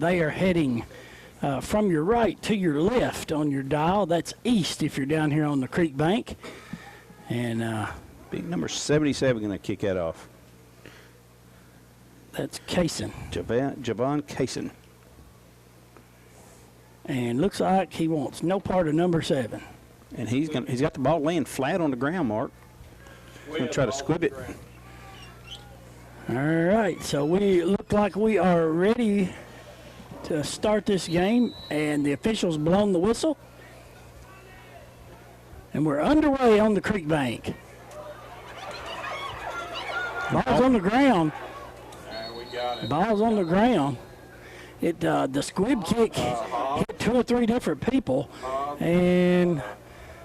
they are heading from your right to your left on your dial. That's east if you're down here on the creek bank. And big number 77 going to kick that off. That's Kaysen. Javon Kaysen. And looks like he wants no part of number 7. And he's got the ball laying flat on the ground, Mark. He's going to try to squib it. All right, so we look like we are ready to start this game, and the officials blown the whistle. And we're underway on the creek bank. Ball's on the ground. We got it. Ball's on the ground. The squib kick hit 2 or 3 different people, and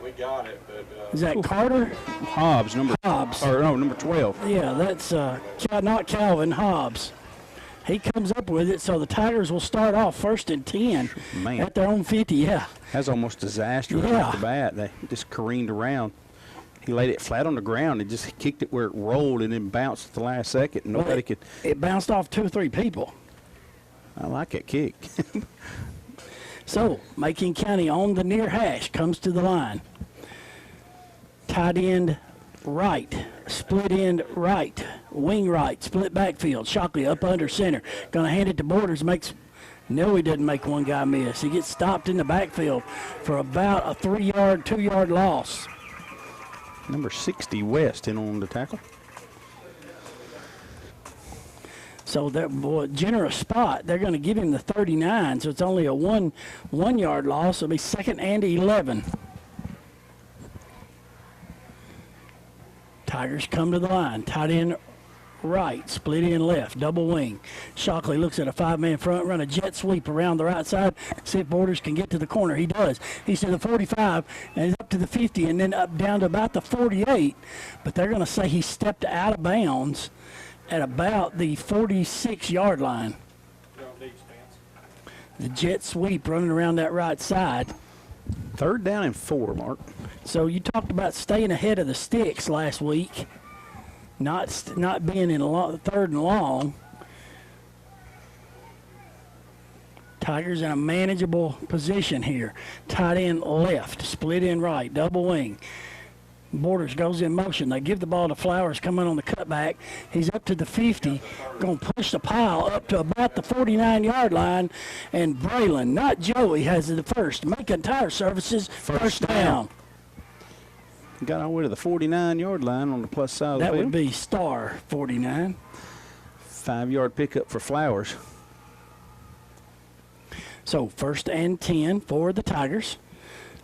we got it. But is that Carter? Hobbs, number 12. Yeah, that's not Calvin, Hobbs. He comes up with it, so the Tigers will start off 1st and 10 at their own 50. Yeah, that's almost disastrous off the bat. They just careened around. He laid it flat on the ground and just kicked it where it rolled and then bounced at the last second. And nobody could. It bounced off 2 or 3 people. I like that kick. So, Macon County on the near hash comes to the line. Tight end right, split end right, wing right, split backfield. Shockley up under center. Going to hand it to Borders. No, he doesn't make one guy miss. He gets stopped in the backfield for about a 3-yard, 2-yard loss. Number 60, West, in on the tackle. So that generous spot, they're going to give him the 39, so it's only a 1-yard loss. It'll be 2nd and 11. Tigers come to the line. Tight end right, split end left, double wing. Shockley looks at a 5-man front, run a jet sweep around the right side, see if Borders can get to the corner. He does. He's to the 45, and he's up to the 50, and then up down to about the 48. But they're going to say he stepped out of bounds at about the 46-yard line. The jet sweep running around that right side. 3rd down and 4, Mark. So you talked about staying ahead of the sticks last week, not being in 3rd and long. Tigers in a manageable position here. Tight end left, split end right, double wing. Borders goes in motion. They give the ball to Flowers coming on the cutback. He's up to the 50, going to push the pile up to about the 49-yard line. And Braylon, not Joey, has the first. Macon Tire Services, first down. Got all the way to the 49-yard line on the plus side of the field. That would be star 49. 5-yard pickup for Flowers. So 1st and 10 for the Tigers.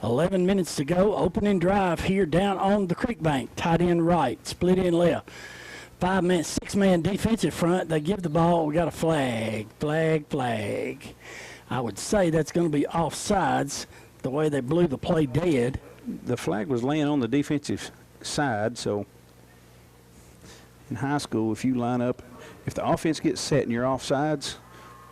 11 minutes to go. Opening drive here down on the creek bank. Tight end right, split end left. 5-man, 6-man defensive front. They give the ball. We got a flag. I would say that's going to be offsides the way they blew the play dead. The flag was laying on the defensive side, so in high school, if you line up, if the offense gets set and you're offsides,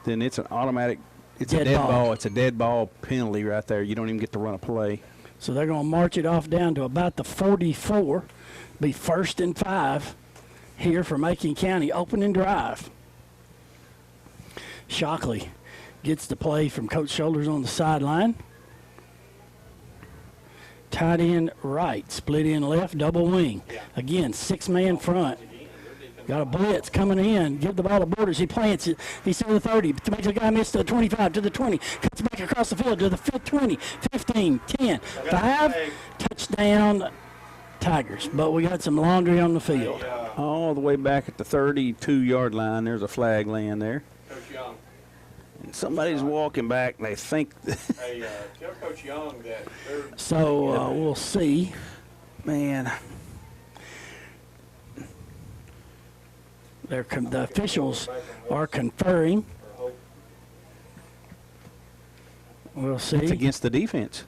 then it's an automatic. It's a dead ball. It's a dead ball penalty right there. You don't even get to run a play. So they're going to march it off down to about the 44. Be 1st and 5 here for Macon County. Opening drive. Shockley gets the play from Coach Shoulders on the sideline. Tight end right, split end left, double wing. Again, 6-man front. Got a blitz coming in. Give the ball to Borders. He plants it. He's to the 30. Makes a guy miss to the 25, to the 20. Cuts back across the field to the 20, 15, 10, 5. Touchdown, Tigers. But we got some laundry on the field. All the way back at the 32-yard line, there's a flag laying there. Coach Young. And somebody's walking back, and they think. Hey, tell Coach Young that. So we'll see. Man. The officials are conferring. We'll see. It's against the defense.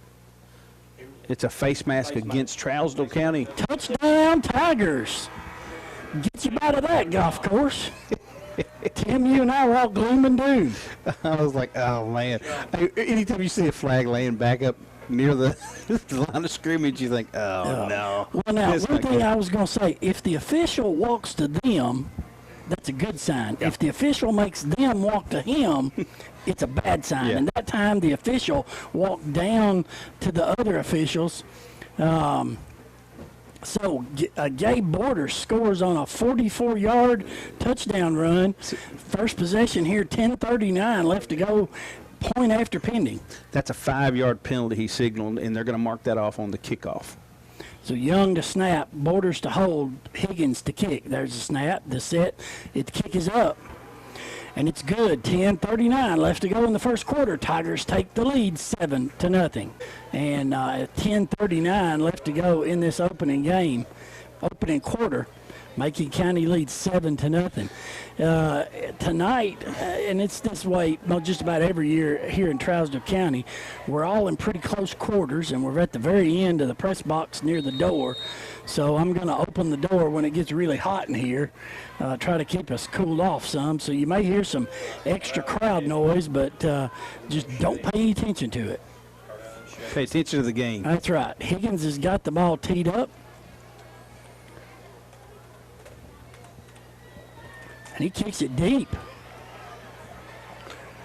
It's a face mask against Trousdale County. Touchdown, Tigers. Get you out of that golf course. Tim, you and I were all gloom and doom. I was like, oh, man. Anytime you see a flag laying back up near the line of scrimmage, you think, oh, no. Well, now, one thing I was going to say, if the official walks to them, that's a good sign. If the official makes them walk to him, it's a bad sign. Yeah. And that time the official walked down to the other officials. So Gabe Borders scores on a 44-yard touchdown run. First possession here, 10:39 left to go, point after pending. That's a 5-yard penalty he signaled, and they're going to mark that off on the kickoff. So Young to snap, Borders to hold, Higgins to kick. There's the snap, the set. The kick is up. And it's good. 10:39 left to go in the first quarter. Tigers take the lead 7-0. And 10:39 left to go in this opening quarter. Macon County leads 7-0. Tonight, and it's this way just about every year here in Trousdale County, we're all in pretty close quarters, and we're at the very end of the press box near the door. So I'm going to open the door when it gets really hot in here, try to keep us cooled off some. So you may hear some extra crowd noise, but just don't pay any attention to it. Pay attention to the game. That's right. Higgins has got the ball teed up. And he kicks it deep.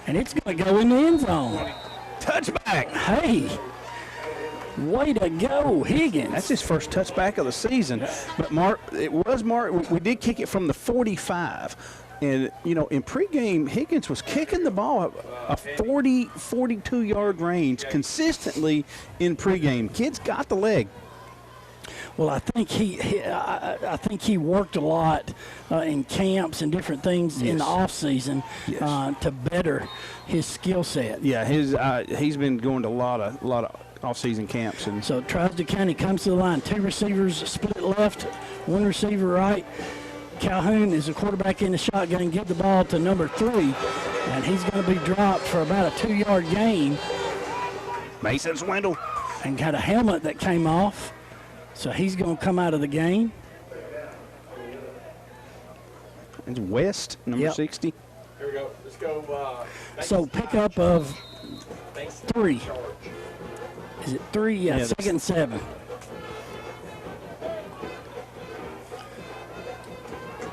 And it's going to go in the end zone. Touchback. Hey, way to go, Higgins. That's his first touchback of the season. But Mark, we did kick it from the 45. And, you know, in pregame, Higgins was kicking the ball a 40, 42-yard range consistently in pregame. Kid's got the leg. Well, I think he worked a lot in camps and different things in the off season to better his skill set. Yeah, he's been going to a lot of off-season camps. And so Trousdale County comes to the line. 2 receivers split left, 1 receiver right. Calhoun is a quarterback in the shotgun. Give the ball to number 3, and he's going to be dropped for about a 2-yard gain. Mason Swindle. And got a helmet that came off. So he's going to come out of the game. It's West, number 60. Here we go. Let's go. So pickup of 3. Is it 3? Yeah, Yeah, 2nd and 7.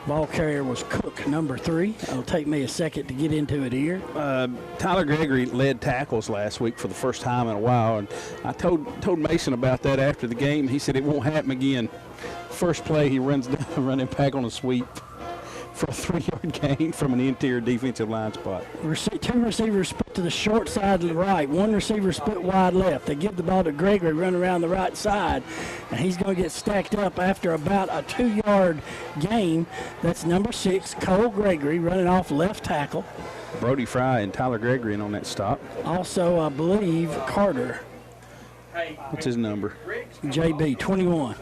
Ball carrier was Cook, number 3. It'll take me a second to get into it here. Tyler Gregory led tackles last week for the first time in a while, and I told Mason about that after the game. He said it won't happen again. First play, he runs down the running back on a sweep for a 3-yard gain from an interior defensive line spot. 2 receivers split to the short side to the right. 1 receiver split wide left. They give the ball to Gregory, running around the right side, and he's going to get stacked up after about a 2-yard gain. That's number 6, Cole Gregory, running off left tackle. Brody Fry and Tyler Gregory in on that stop. Also, I believe Carter. What's his number? JB, 21,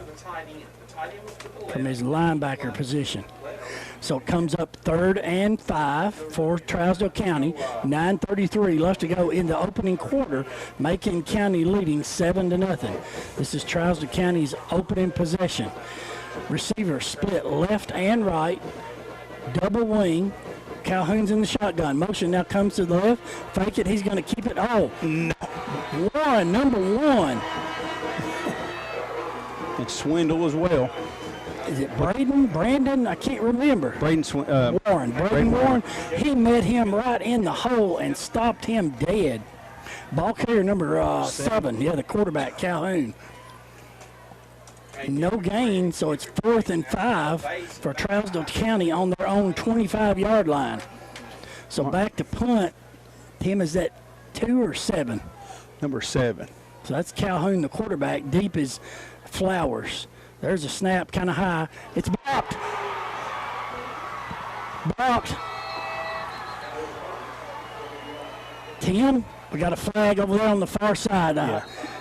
from his linebacker position. So it comes up 3rd and 5 for Trousdale County. 9:33 left to go in the opening quarter. Macon County leading 7-0. This is Trousdale County's opening possession. Receiver split left and right. Double wing. Calhoun's in the shotgun. Motion now comes to the left. Fake it. He's going to keep it. Oh, no. Number 1. And Swindle as well. Is it Brandon? I can't remember. Braden Warren. He met him right in the hole and stopped him dead. Ball carrier number 7. Yeah, the quarterback, Calhoun. No gain, so it's 4th and 5 for Trousdale County on their own 25-yard line. So back to punt. Tim, is that 2 or 7? Number 7. So that's Calhoun, the quarterback. Deep is Flowers. There's a snap, kind of high. It's blocked. Tim, we got a flag over there on the far side.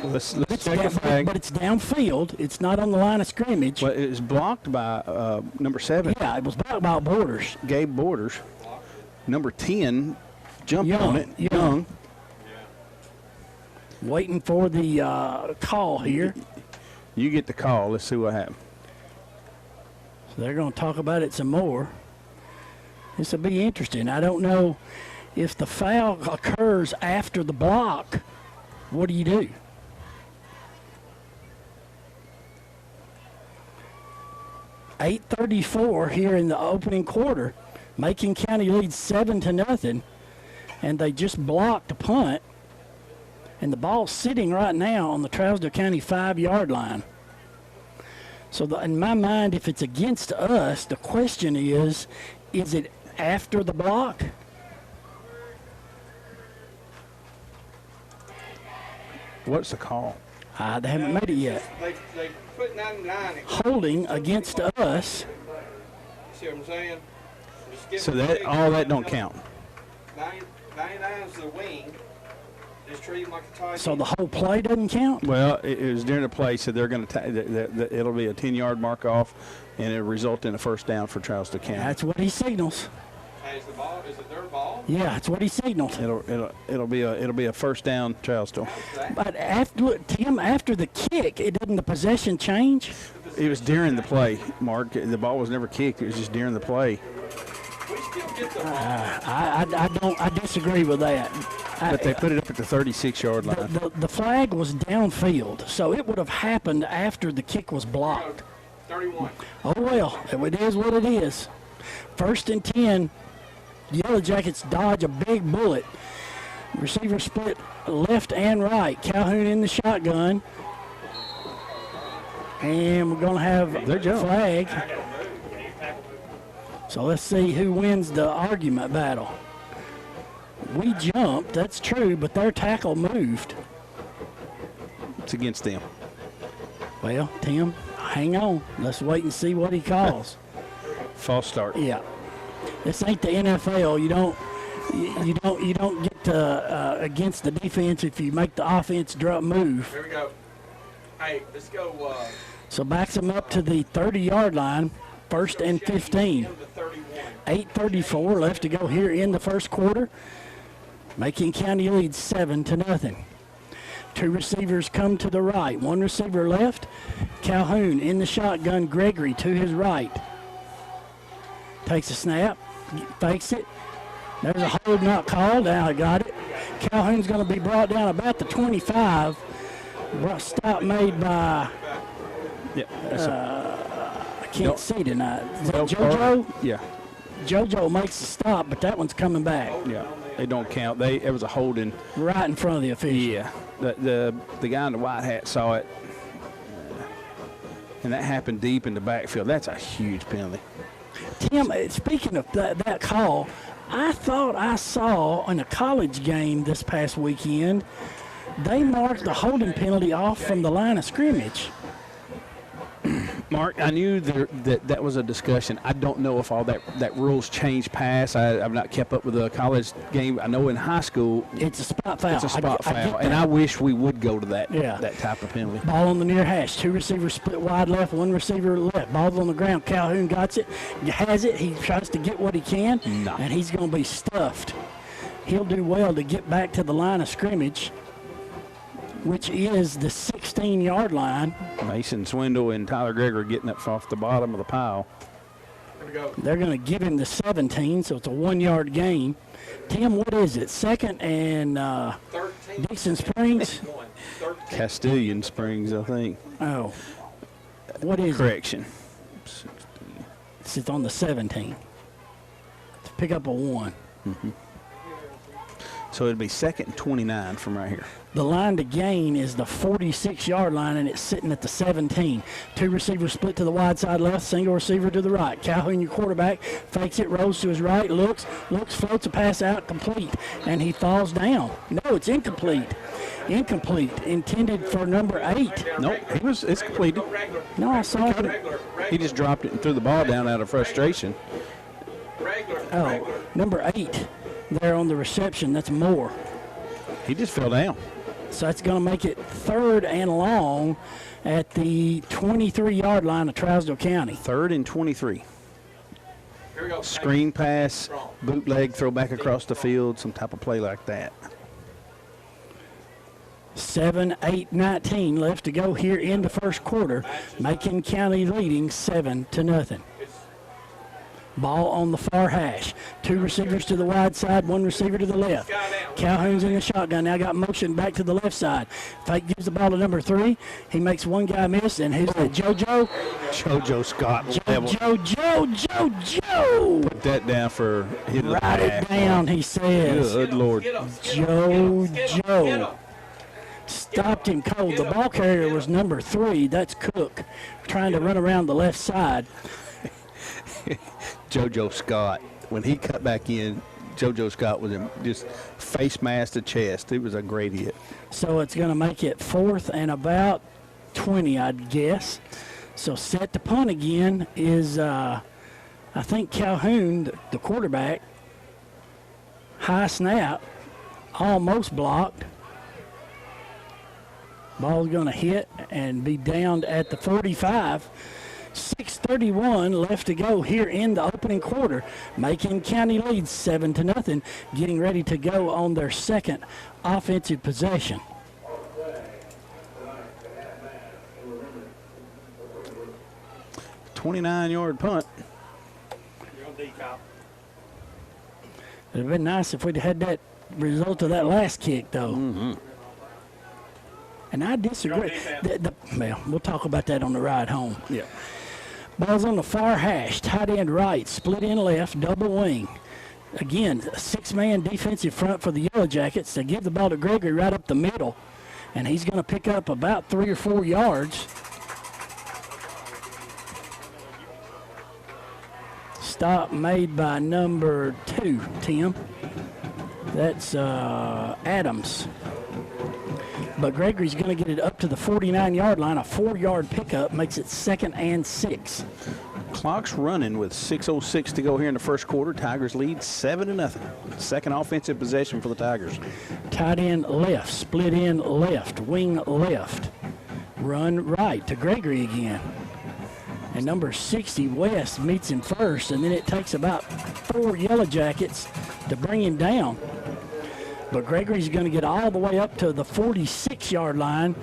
Let's check the flag. But it's downfield. It's not on the line of scrimmage. Well, it was blocked by number 7. Yeah, it was blocked by Borders. Gabe Borders. Number 10 jumped on it. Young. Waiting for the call here. You get the call. Let's see what happens. So they're going to talk about it some more. This will be interesting. I don't know if the foul occurs after the block. What do you do? .834 here in the opening quarter. Macon County leads 7-0. and they just blocked a punt, and the ball's sitting right now on the Trousdale County 5-yard line. So in my mind, if it's against us, the question is it after the block? What's the call? They haven't made it yet. They put 99 in. Holding against us. See what I'm saying? Just give So them that six. all that don't count. 99's the wing. Just treat him like a tight So end. the whole play doesn't count? Well, it was during the play, so they're going to it'll be a 10-yard mark off, and it'll result in a first down for Trousdale County. That's what he signals. Hey, is the ball? Is it their ball? Yeah, that's what he signaled. It'll be a first down Trousdale. But after Tim, after the kick, didn't the possession change? It was during the play, Mark. The ball was never kicked. It was just during the play. We still get the ball. I disagree with that. But they put it up at the 36-yard line. The flag was downfield, so it would have happened after the kick was blocked. 31. Oh well, it is what it is. 1st and 10. Yellow Jackets dodge a big bullet. Receiver split left and right. Calhoun in the shotgun. And we're going to have Their a job. flag. So let's see who wins the argument battle. We jumped, that's true, but their tackle moved. It's against them. Well, Tim, hang on. Let's wait and see what he calls. False start. Yeah. This ain't the NFL. You don't get against the defense if you make the offense move. Here we go. Hey, let's go. So backs him up to the 30-yard line, 1st and 15. To 31. 8:34 left to go here in the first quarter. Macon County leads 7-0. 2 receivers come to the right. 1 receiver left. Calhoun in the shotgun. Gregory to his right. Takes a snap. Fakes it. There's a hold not called. Now I got it. Calhoun's going to be brought down about the 25. Stop made by, Yeah. I can't see tonight. Is that Nope. JoJo? Yeah. JoJo makes the stop, but that one's coming back Yeah. They don't count. It was a holding. right in front of the official. Yeah. The guy in the white hat saw it. And that happened deep in the backfield. That's a huge penalty. Tim, speaking of that call, I thought I saw in a college game this past weekend, they marked the holding penalty off from the line of scrimmage. Mark, I knew that was a discussion. I don't know if all that rules changed past. I've not kept up with the college game. I know in high school It's a spot foul. it's a spot I get foul, and that. I wish we would go to that Yeah. that type of penalty. Ball on the near hash. 2 receivers split wide left, 1 receiver left. Ball's on the ground. Calhoun got it. Has it. He tries to get what he can, No. and he's going to be stuffed. He'll do well to get back to the line of scrimmage, which is the 16-yard line. Mason Swindle and Tyler Gregory getting up off the bottom of the pile. Here we go. They're going to give him the 17, so it's a 1-yard gain. Tim, what is it? 2nd and 13. Dixon Springs? 13. Castilian Springs, I think. Oh. What is it? Correction. It's on the 17. To pick up a 1. So it'd be 2nd and 29 from right here. The line to gain is the 46-yard line, and it's sitting at the 17. 2 receivers split to the wide side left, single receiver to the right. Calhoun, your quarterback, fakes it, rolls to his right, looks, floats a pass out, complete, and he falls down. No, it's incomplete. Incomplete, intended for number 8. Nope, it's completed. Go regular. No, I saw it. Regular. He just dropped it and threw the ball down out of frustration. Regular. Oh, number 8 there on the reception. That's Moore. He just fell down. So that's going to make it 3rd and long at the 23-yard line of Trousdale County. 3rd and 23. Here we go. Screen pass, bootleg, throw back across the field, some type of play like that. 7-8-19 left to go here in the first quarter. Macon County leading 7-0. Ball on the far hash. 2 receivers to the wide side, 1 receiver to the left. Calhoun's in the shotgun. Now got motion back to the left side. Fake gives the ball to number 3. He makes one guy miss, and who's that? JoJo? JoJo Scott. level. JoJo. Put that down for hitting the Write it back. down, he says. Good Lord. JoJo. Stopped him cold. The ball carrier was number 3. That's Cook, trying to run around the left side. JoJo Scott. When he cut back in, JoJo Scott was just face mask to chest. It was a great hit. So it's going to make it 4th and about 20, I'd guess. So set to punt again is, I think, Calhoun, the quarterback. High snap, almost blocked. Ball's going to hit and be downed at the 45. 6:31 left to go here in the opening quarter. Macon County leads 7-0, getting ready to go on their second offensive possession. $29-yard punt. It'd have been nice if we'd had that result of that last kick, though. Mm-hmm. And I disagree. Well, we'll talk about that on the ride home. Yeah. Ball's on the far hash, tight end right, split end left, double wing. Again, a 6-man defensive front for the Yellow Jackets. They give the ball to Gregory right up the middle, and he's going to pick up about 3 or 4 yards. Stop made by number 2, Tim. That's Adams. But Gregory's going to get it up to the 49-yard line. A 4-yard pickup makes it 2nd and 6. Clock's running with 6:06 to go here in the first quarter. Tigers lead 7-0. Second offensive possession for the Tigers. Tight end left, split end left, wing left. Run right to Gregory again. And number 60, West, meets him first, and then it takes about 4 Yellow Jackets to bring him down. But Gregory's going to get all the way up to the 46-yard line,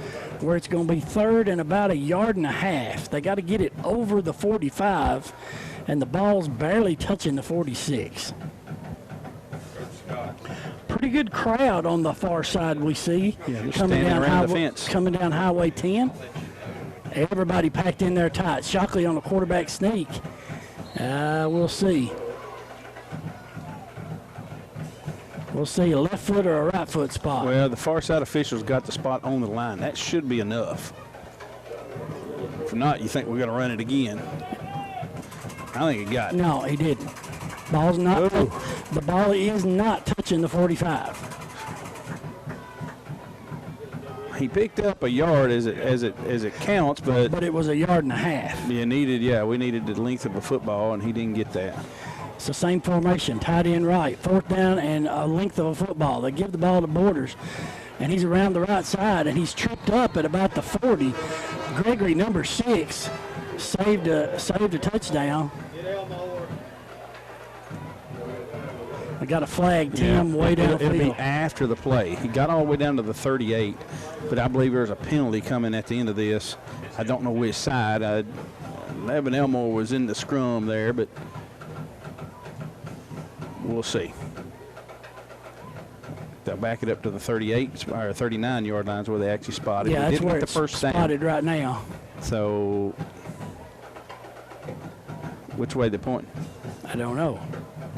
where it's going to be 3rd and about 1.5 yards. They got to get it over the 45, and the ball's barely touching the 46. Pretty good crowd on the far side we see. Yeah, just standing around the fence. Coming down Highway 10. Everybody packed in there tight. Shockley on the quarterback sneak. We'll see. We'll see a left foot or a right foot spot. Well, the far side officials got the spot on the line. That should be enough. If not, you think we're going to run it again. I think he got it. No, he didn't. Ball's not. The ball is not touching the 45. He picked up a yard as it counts, but it was 1.5 yards. we needed the length of a football, and he didn't get that. It's the same formation, tight end right, 4th down and a length of a football. They give the ball to Borders, and he's around the right side, and he's tripped up at about the 40. Gregory, number 6, saved a touchdown. I got a flag, Tim, way downfield. It'll be after the play. He got all the way down to the 38, but I believe there's a penalty coming at the end of this. I don't know which side. Evan Elmore was in the scrum there, but we'll see. They'll back it up to the 38 or 39-yard lines where they actually spotted. Yeah, that's where the it's first spotted down. right now. So, which way they point? I don't know.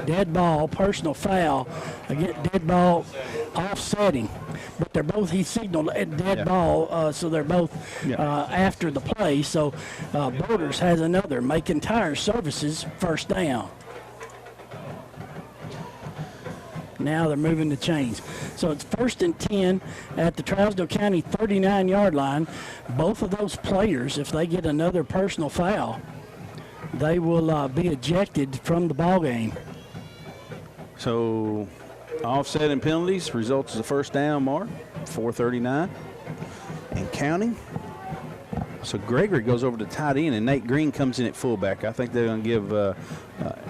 Dead ball, personal foul. Again, dead ball, offsetting. But they're both, he signaled a dead ball, so they're both after the play. So Borders has another. Macon Tire Services, 1st down. Now they're moving the chains. So it's 1st and 10 at the Trousdale County 39-yard line. Both of those players, if they get another personal foul, they will be ejected from the ball game. So, offset and penalties results as a 1st down, Mark, 4:39 and counting. So Gregory goes over to tight end, and Nate Green comes in at fullback. I think they're going to give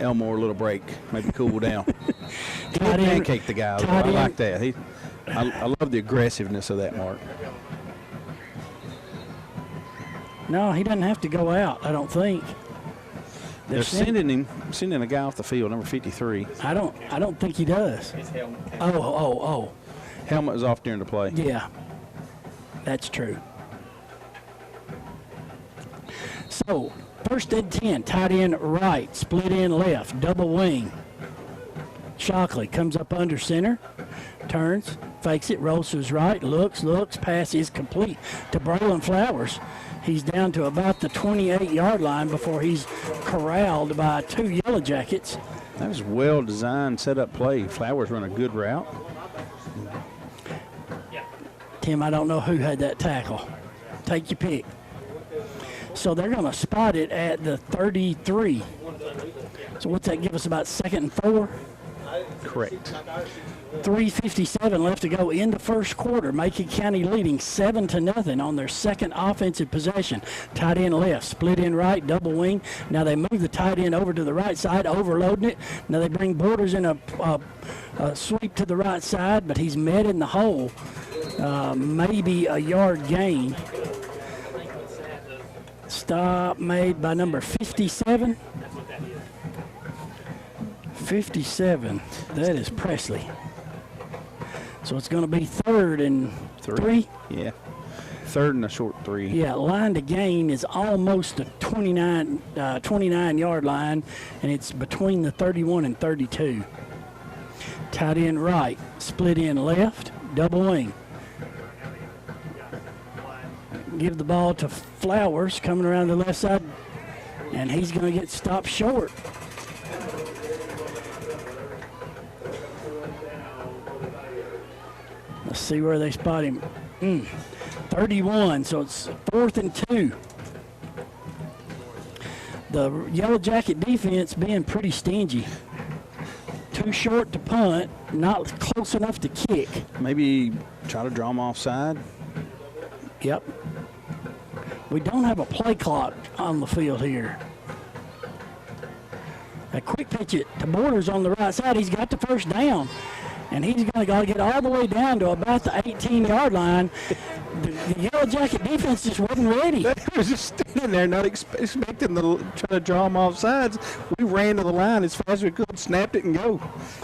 Elmore a little break, maybe cool down. He did pancake the guy. I like that. I love the aggressiveness of that, Mark. No, he doesn't have to go out, I don't think. They're sending a guy off the field, number 53. I don't think he does. Oh. Helmet is off during the play. Yeah, that's true. So, first and 10, tight end right, split end left, double wing. Shockley comes up under center, turns, fakes it, rolls to his right, looks, pass is complete to Braylon Flowers. He's down to about the 28-yard line before he's corralled by 2 Yellow Jackets. That was well-designed, set-up play. Flowers run a good route. Tim, I don't know who had that tackle. Take your pick. So they're going to spot it at the 33. So what's that give us, about 2nd and 4? Correct. 3:57 left to go in the first quarter. Macon County leading 7-0 on their second offensive possession. Tight end left, split end right, double wing. Now they move the tight end over to the right side, overloading it. Now they bring Borders in a sweep to the right side, but he's met in the hole. Maybe a yard gain. Stop made by number 57. 57, that is Presley. So it's going to be 3rd and 3. Yeah, 3rd and a short 3. Yeah, line to gain is almost a 29-yard line, and it's between the 31 and 32. Tight end right, split end left, double wing. Give the ball to Flowers coming around the left side, and he's going to get stopped short. Let's see where they spot him. 31, so it's 4th and 2. The Yellow Jacket defense being pretty stingy. Too short to punt, not close enough to kick. Maybe try to draw them offside. Yep. We don't have a play clock on the field here. A quick pitch it to Borders on the right side. He's got the first down. And he's going to get all the way down to about the 18-yard line. The Yellow Jacket defense just wasn't ready. They was just standing there, not expecting to try to draw them off sides. We ran to the line as fast as we could, snapped it, and go.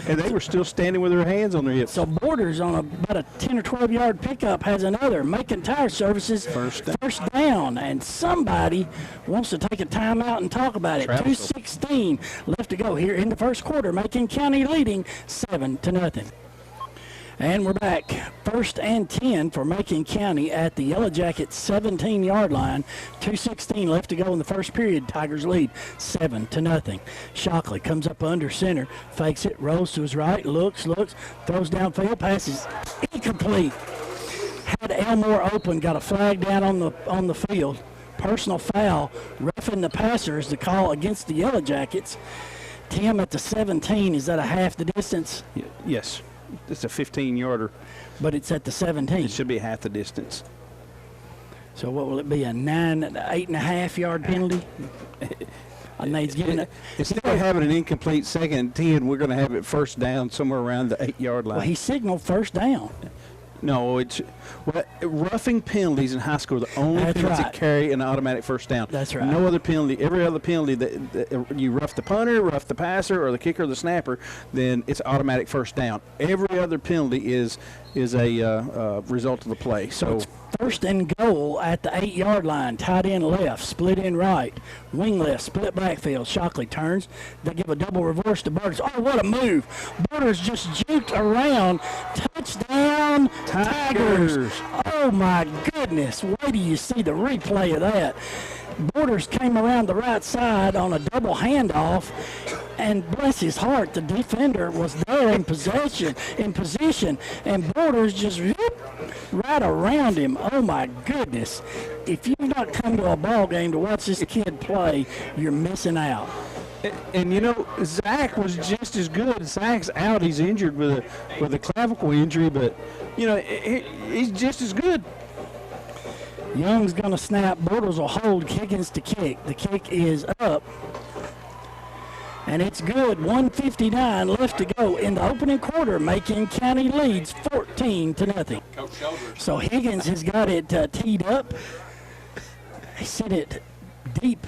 And they were still standing with their hands on their hips. So Borders on about a 10 or 12-yard pickup has another. Macon Tire Services First down. And somebody wants to take a timeout and talk about it. Trousdale. 2:16 left to go here in the first quarter. Macon County leading 7-0. And we're back. 1st and 10 for Macon County at the Yellow Jackets 17-yard line. 2:16 left to go in the first period. Tigers lead 7-0. Shockley comes up under center, fakes it, rolls to his right, looks, throws downfield, passes incomplete. Had Elmore open, got a flag down on the field. Personal foul, roughing the passer is the call against the Yellow Jackets. Tim, at the 17, is that a half the distance? Yes. It's a 15-yarder. But it's at the 17. It should be half the distance. So what will it be, a 8.5-yard penalty? And he's giving it. Instead of having an incomplete 2nd and 10, we're going to have it first down somewhere around the 8-yard line. Well, he signaled first down. No, roughing penalties in high school are the only penalties that carry an automatic first down. That's right. No other penalty. Every other penalty that you rough the punter, rough the passer, or the kicker or the snapper, then it's automatic first down. Every other penalty is a result of the play. So it's 1st and goal at the 8-yard line. Tight end left, split end right, wing left, split backfield. Shockley turns. They give a double reverse to Borders. Oh, what a move. Borders just juked around. Touchdown, Tigers. Oh, my goodness. Wait till you see the replay of that. Borders came around the right side on a double handoff, and bless his heart, the defender was there in position, and Borders just right around him. Oh my goodness! If you've not come to a ball game to watch this kid play, you're missing out. And you know, Zach was just as good. Zach's out; he's injured with a clavicle injury, but you know he's just as good. Young's going to snap. Borders will hold. Higgins to kick. The kick is up. And it's good. 1:59 left to go in the opening quarter. Macon County leads 14-0. So Higgins has got it teed up. He sent it deep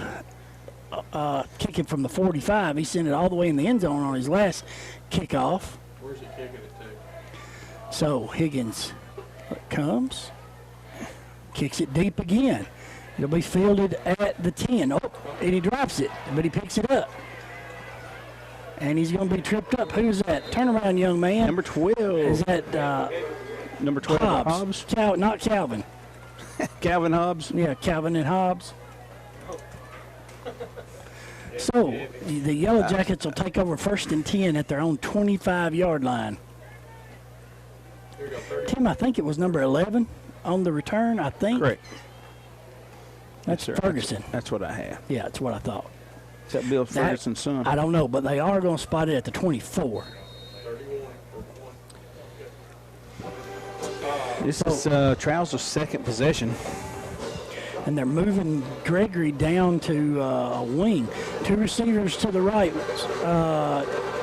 kicking from the 45. He sent it all the way in the end zone on his last kickoff. Where's he kicking it to? So Higgins comes, kicks it deep again. It'll be fielded at the 10. Oh, and he drops it, but he picks it up. And he's going to be tripped up. Who's that? Turn around, young man. Number 12. Is that Number 12, Hobbs. Not Calvin. Calvin Hobbs. Yeah, Calvin and Hobbs. So the Yellow Jackets will take over 1st and 10 at their own 25-yard line. Here we go, 30. Tim, I think it was number 11 on the return, I think. Correct. That's Yes, sir. Ferguson. That's what I have. Yeah, that's what I thought. Is that Bill Ferguson's son? I don't know, but they are going to spot it at the 24. 31. This is Trousdale's second possession. And they're moving Gregory down to a wing. 2 receivers to the right,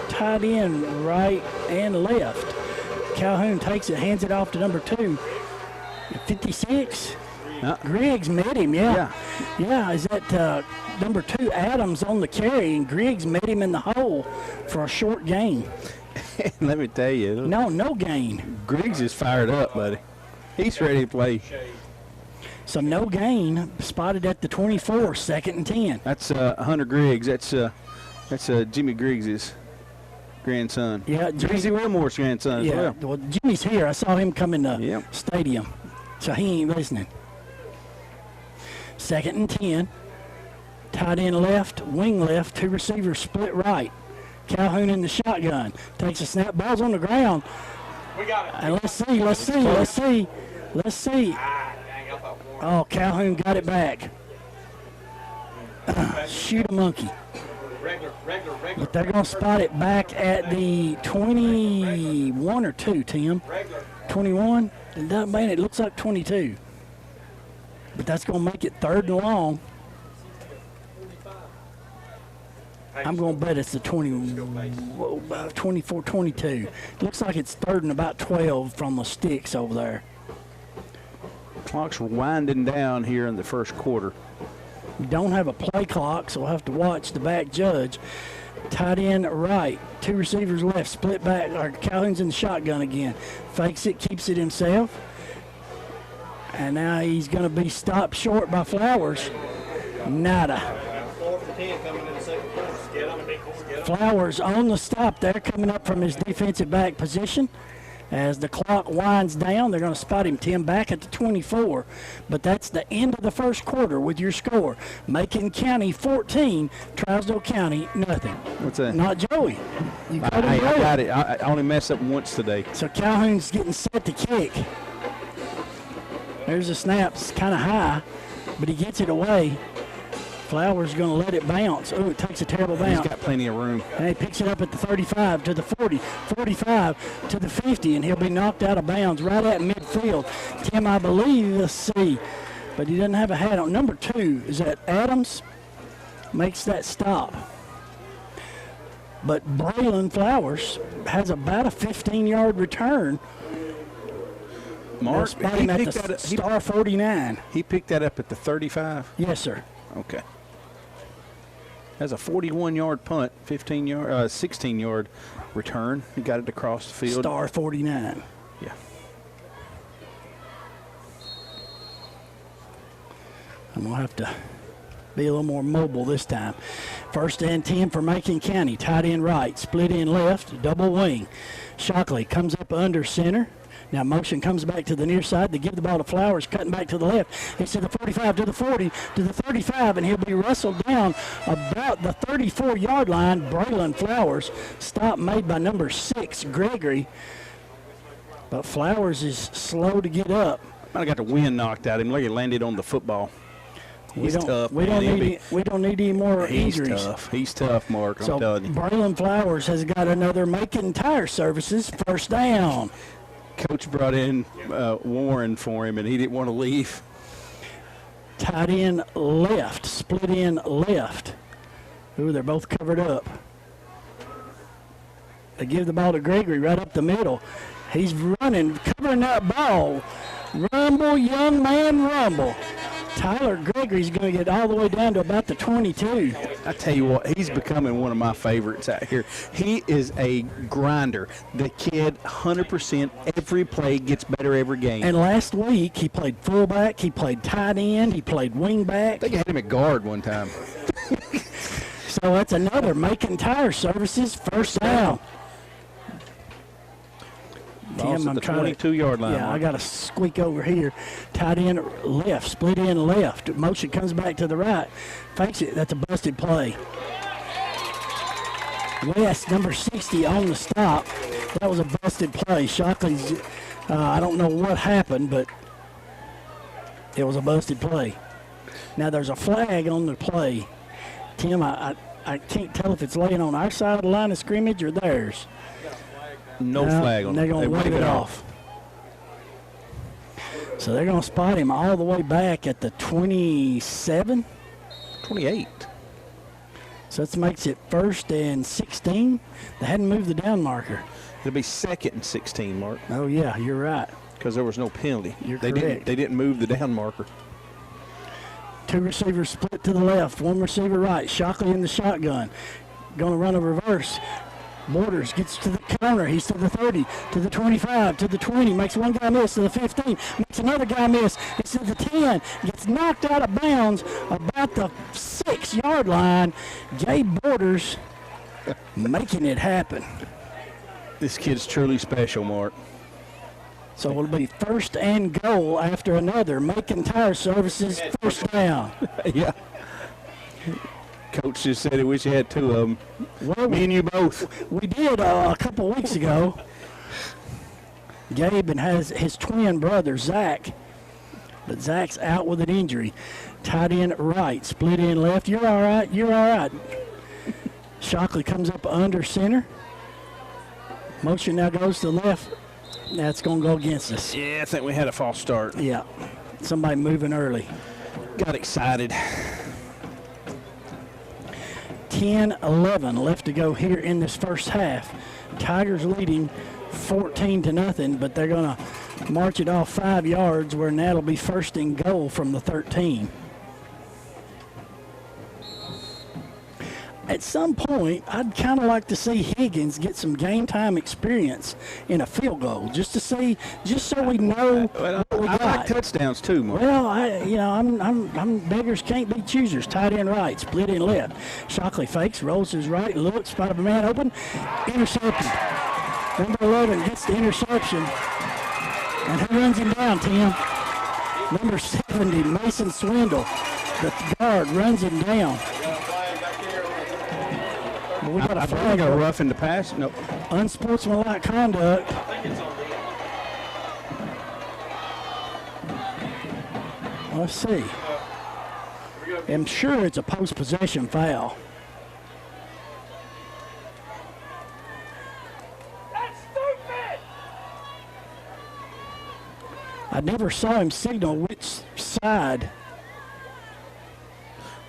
tight end right and left. Calhoun takes it, hands it off to number 2. 56. Griggs met him, yeah. Is that number 2, Adams, on the carry, and Griggs met him in the hole for a short gain. Let me tell you. No gain. Griggs is fired up, buddy. He's ready to play. So no gain, spotted at the 24, 2nd and 10. That's Hunter Griggs. That's Jimmy Griggs' grandson. Yeah, Greasy Wilmore's grandson as well. Well, Jimmy's here. I saw him come in the Yep. stadium, so he ain't listening. 2nd and 10. Tight end left, wing left, 2 receivers split right. Calhoun in the shotgun. Takes a snap, ball's on the ground. We got it. And let's see. Ah, dang, I thought more. Oh, Calhoun got it back. Shoot a monkey. Regular. But they're going to spot it back at the 21 or 2, Tim. Regular. 21? It doesn't mean it looks like 22. But that's going to make it 3rd and long. I'm going to bet it's the 24, 22. Looks like it's 3rd and about 12 from the sticks over there. Clock's winding down here in the first quarter. We don't have a play clock, so we'll have to watch the back judge. Tight end right, 2 receivers left, split back. Calhoun's in the shotgun again. Fakes it, keeps it himself. And now he's going to be stopped short by Flowers. Nada. 4th and 10 coming in the second quarter. Get him. Flowers on the stop there, coming up from his defensive back position. As the clock winds down, they're going to spot him, Tim, back at the 24. But that's the end of the first quarter with your score. Macon County 14, Trousdale County nothing. What's that? Not Joey. You got I him right. got it. I only messed up once today. So Calhoun's getting set to kick. There's a snap. It's kind of high, but he gets it away. Flowers going to let it bounce. Oh, it takes a terrible bounce. He's got plenty of room. And he picks it up at the 35 to the 40, 45 to the 50, and he'll be knocked out of bounds right at midfield. Tim, I believe, let's see, but he doesn't have a hat on. Number 2, is that Adams? Makes that stop. But Braylon Flowers has about a 15-yard return. Mark, Spot him at the star 49. He picked that up at the 35? Yes, sir. Okay. That's a 41-yard punt, 16-yard return. He got it across the field. Star 49. Yeah. I'm going to have to be a little more mobile this time. 1st and 10 for Macon County. Tight end right, split end left, double wing. Shockley comes up under center. Now motion comes back to the near side. They give the ball to Flowers, cutting back to the left. It's to the 45, to the 40, to the 35, and he'll be wrestled down about the 34-yard line. Braylon Flowers. Stop made by number 6, Gregory. But Flowers is slow to get up. Might have got the wind knocked out of him. Look, he landed on the football. He's tough. We don't need any more injuries. He's tough, Mark. I'm telling you. Braylon Flowers has got another Macon Tire Services 1st down. Coach brought in Warren for him, and he didn't want to leave. Tight end left, split end left. Ooh, they're both covered up. They give the ball to Gregory right up the middle. He's running, covering that ball. Rumble, young man, rumble. Tyler Gregory's going to get all the way down to about the 22. I tell you what, he's becoming one of my favorites out here. He is a grinder. The kid, 100%, every play gets better every game. And last week, he played fullback, he played tight end, he played wingback. I think I had him at guard one time. So that's another Macon Tire Services first down. Ball's at the 22-yard line. Yeah, I got to squeak over here. Tight end left, split end left. Motion comes back to the right. Fakes it. That's a busted play. West, number 60 on the stop. That was a busted play. Shockley's, I don't know what happened, but it was a busted play. Now there's a flag on the play. Tim, I can't tell if it's laying on our side of the line of scrimmage or theirs. No flag on it. They're going to wave it off. So they're going to spot him all the way back at the 27? 28. So that makes it 1st and 16. They hadn't moved the down marker. It'll be 2nd and 16, Mark, Oh, yeah, you're right. because there was no penalty. You're They correct. didn't move the down marker. Two receivers split to the left, one receiver right. Shockley in the shotgun. Going to run a reverse. Borders gets to the corner. He's to the 30, to the 25, to the 20. Makes one guy miss to the 15. Makes another guy miss. It's to the 10. Gets knocked out of bounds about the 6-yard line. Gabe Borders making it happen. This kid's truly special, Mark. So it'll be 1st and goal after another. Macon Tire Services first down. Yeah. Coach just said he wish he had 2 of them. Well, Me and you both. we did a couple weeks ago. Gabe and has his twin brother, Zach. But Zach's out with an injury. Tight end right, split in left. You're all right. You're all right. Shockley comes up under center. Motion now goes to the left. That's going to go against us. Yeah, I think we had a false start. Yeah. Somebody moving early. Got excited. 10-11 left to go here in this first half. Tigers leading 14-0, but they're going to march it off 5 yards, where that'll be 1st and goal from the 13. At some point, I'd kind of like to see Higgins get some game time experience in a field goal, just to see, just so we know what we I got. like touchdowns too, Mark. Well, I'm beggars can't be choosers. Tight end right, split in left. Shockley fakes, rolls his right, looks, spot of a man open, intercepted. Number 11 gets the interception, and who runs him down, Tim? Number 70, Mason Swindle. The guard runs him down. But we got a I flag. think a rough in the pass. No. Unsportsmanlike conduct. Let's see. I'm sure it's a post-possession foul. I never saw him signal which side.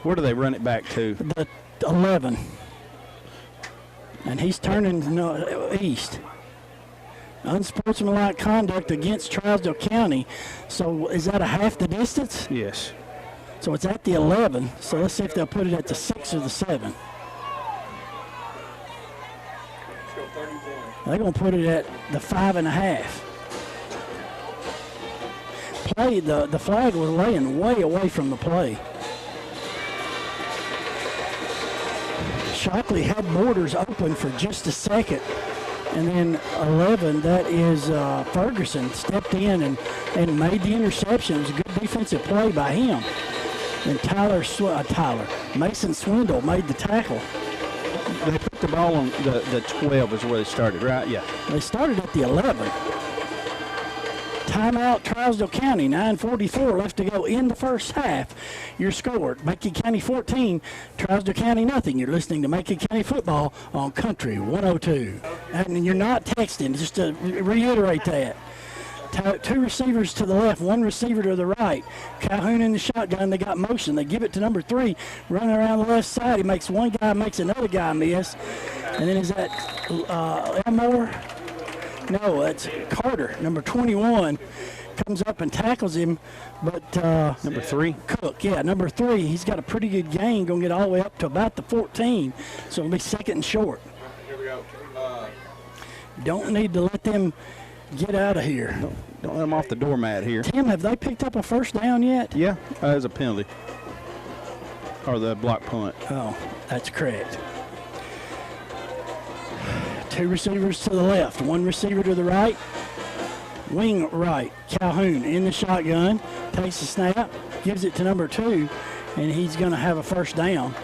Where do they run it back to? The 11. And he's turning east. Unsportsmanlike conduct against Trousdale County. So is that a half the distance? Yes. So it's at the 11. So let's see if they'll put it at the 6 or the 7. They're going to put it at the 5.5. Play, the flag was laying way away from the play. Shockley had Borders open for just a second. And then 11, that is Ferguson, stepped in and made the interception. It was a good defensive play by him. And Mason Swindle made the tackle. They put the ball on the 12 is where they started, right? Yeah. They started at the 11. Timeout, Trousdale County, 9:44 left to go in the first half. Your score, Macon County 14, Trousdale County nothing. You're listening to Macon County football on Country 102. And you're not texting, just to reiterate that. Two receivers to the left, one receiver to the right. Calhoun in the shotgun, they got motion. They give it to number 3, running around the left side. He makes one guy, makes another guy miss. And then is that Elmore? No, that's Carter, number 21. comes up and tackles him, but Number 3. Cook, yeah, number 3, he's got a pretty good gain, going to get all the way up to about the 14, so it'll be second and short. Here we go. Don't need to let them get out of here. Don't let them off the doormat here. Tim, have they picked up a first down yet? Yeah, there's a penalty. Or the block punt. Oh, that's correct. 2 receivers to the left, 1 receiver to the right. Wing right, Calhoun in the shotgun, takes the snap, gives it to number 2, and he's going to have a first down.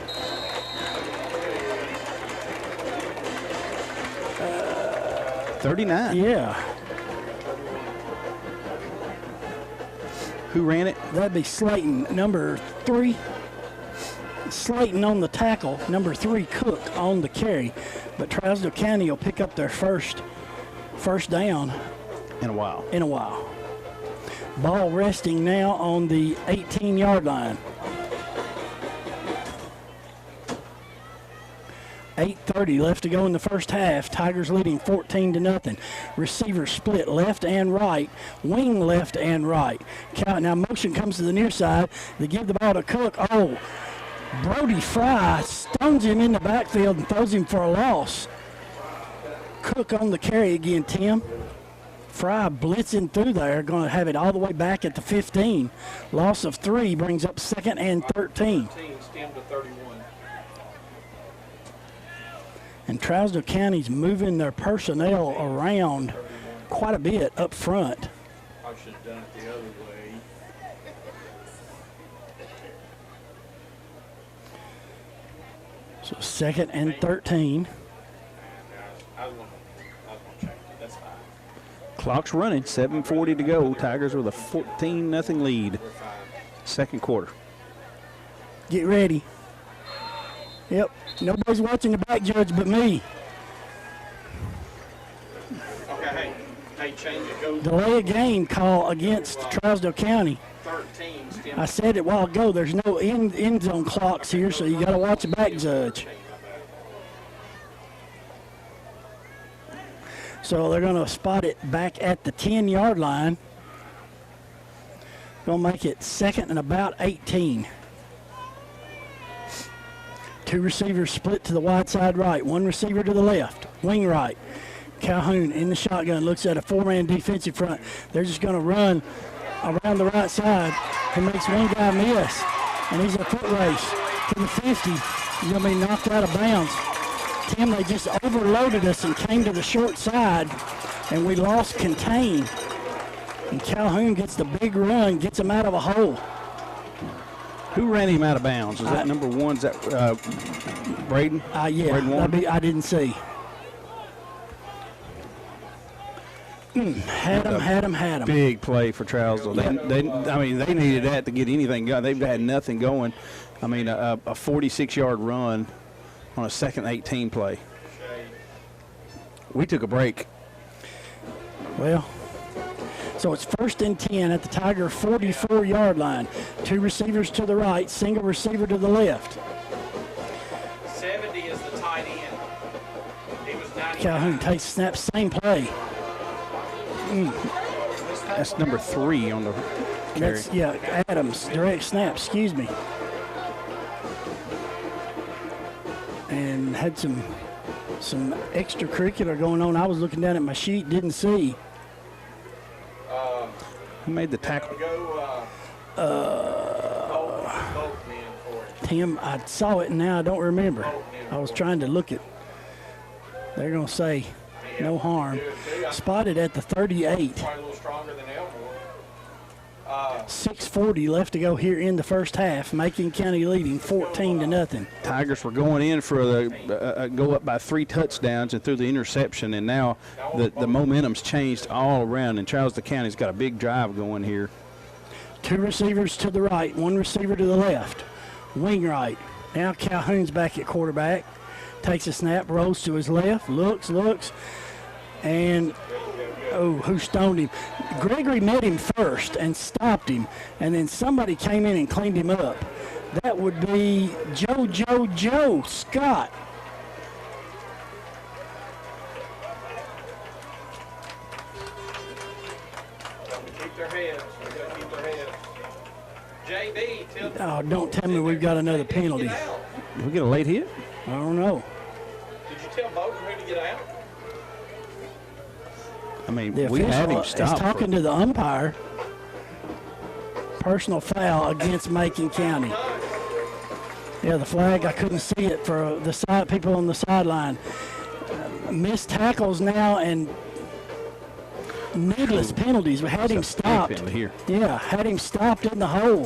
39. Yeah, Who ran it? that'd be Slayton, number 3. Slayton on the tackle, number 3 Cook on the carry. But Trousdale County will pick up their first down In a while. in a while. Ball resting now on the 18-yard line. 8:30 left to go in the first half. Tigers leading 14-0. Receivers split left and right. Wing left and right. Now motion comes to the near side. They give the ball to Cook. Oh, Brody Fry stones him in the backfield and throws him for a loss. Cook on the carry again, Tim. Fry blitzing through there, going to have it all the way back at the 15. Loss of 3 brings up second and 13. 13, stem to 31. And Trousdale County's moving their personnel around quite a bit up front. I should have done it the other way. So second and 13. I was going to check it. That's fine. Clock's running. 7:40 to go. Tigers with a 14-0 lead. Second quarter. Get ready. Yep, nobody's watching the back judge but me. Okay, hey, change it. Go Delay a game call against Trousdale County. 13, stem I said it a while ago, there's no end zone clocks here, so you got to watch the back judge. So they're going to spot it back at the 10-yard line. Going to make it second and about 18. 2 receivers split to the wide side right. 1 receiver to the left. Wing right. Calhoun in the shotgun looks at a 4-man defensive front. They're just going to run around the right side. He makes one guy miss, and he's a foot race to the 50. He's going to be knocked out of bounds. Tim, they just overloaded us and came to the short side, and we lost contain. And Calhoun gets the big run, gets him out of a hole. Who ran him out of bounds? Was that number 1? Is that Braden? Yeah, Braden Warren? I didn't see. Had him. Big play for Trousdale. They needed that to get anything going. They've had nothing going. I mean, a 46-yard run on a second 18 play. We took a break. Well, so it's first and 10 at the Tiger 44-yard line. 2 receivers to the right, single receiver to the left. 70 is the tight end. He was 90. Calhoun takes snap, same play. That's number 3 on the carry. That's, Adams, direct snap, excuse me. And had some extracurricular going on. I was looking down at my sheet, didn't see. Who made the tackle? Both men for it. Tim, I saw it and now I don't remember. I was trying to look at. They're going to say no harm. Spotted at the 38. Probably a little stronger than Elmore. 6:40 left to go here in the first half. Macon County leading 14-0. Tigers were going in for the go up by 3 touchdowns and threw the interception, and now the momentum's changed all around, and Trousdale County's got a big drive going here. 2 receivers to the right, 1 receiver to the left. Wing right. Now Calhoun's back at quarterback. Takes a snap, rolls to his left, looks, and who stoned him? Gregory met him first and stopped him, and then somebody came in and cleaned him up. That would be Joe Scott. their heads. We gotta keep their heads. JB, tell Oh, don't tell me we've got another penalty. Get out. Did we get a late hit? I don't know. Did you tell Bowden who to get out? I mean, The we had him official is stopped. talking to the umpire. Personal foul against Macon County. Yeah, the flag, I couldn't see it for the side people on the sideline. Missed tackles now and needless penalties. We had him It's a stopped. penalty here. Yeah, had him stopped in the hole.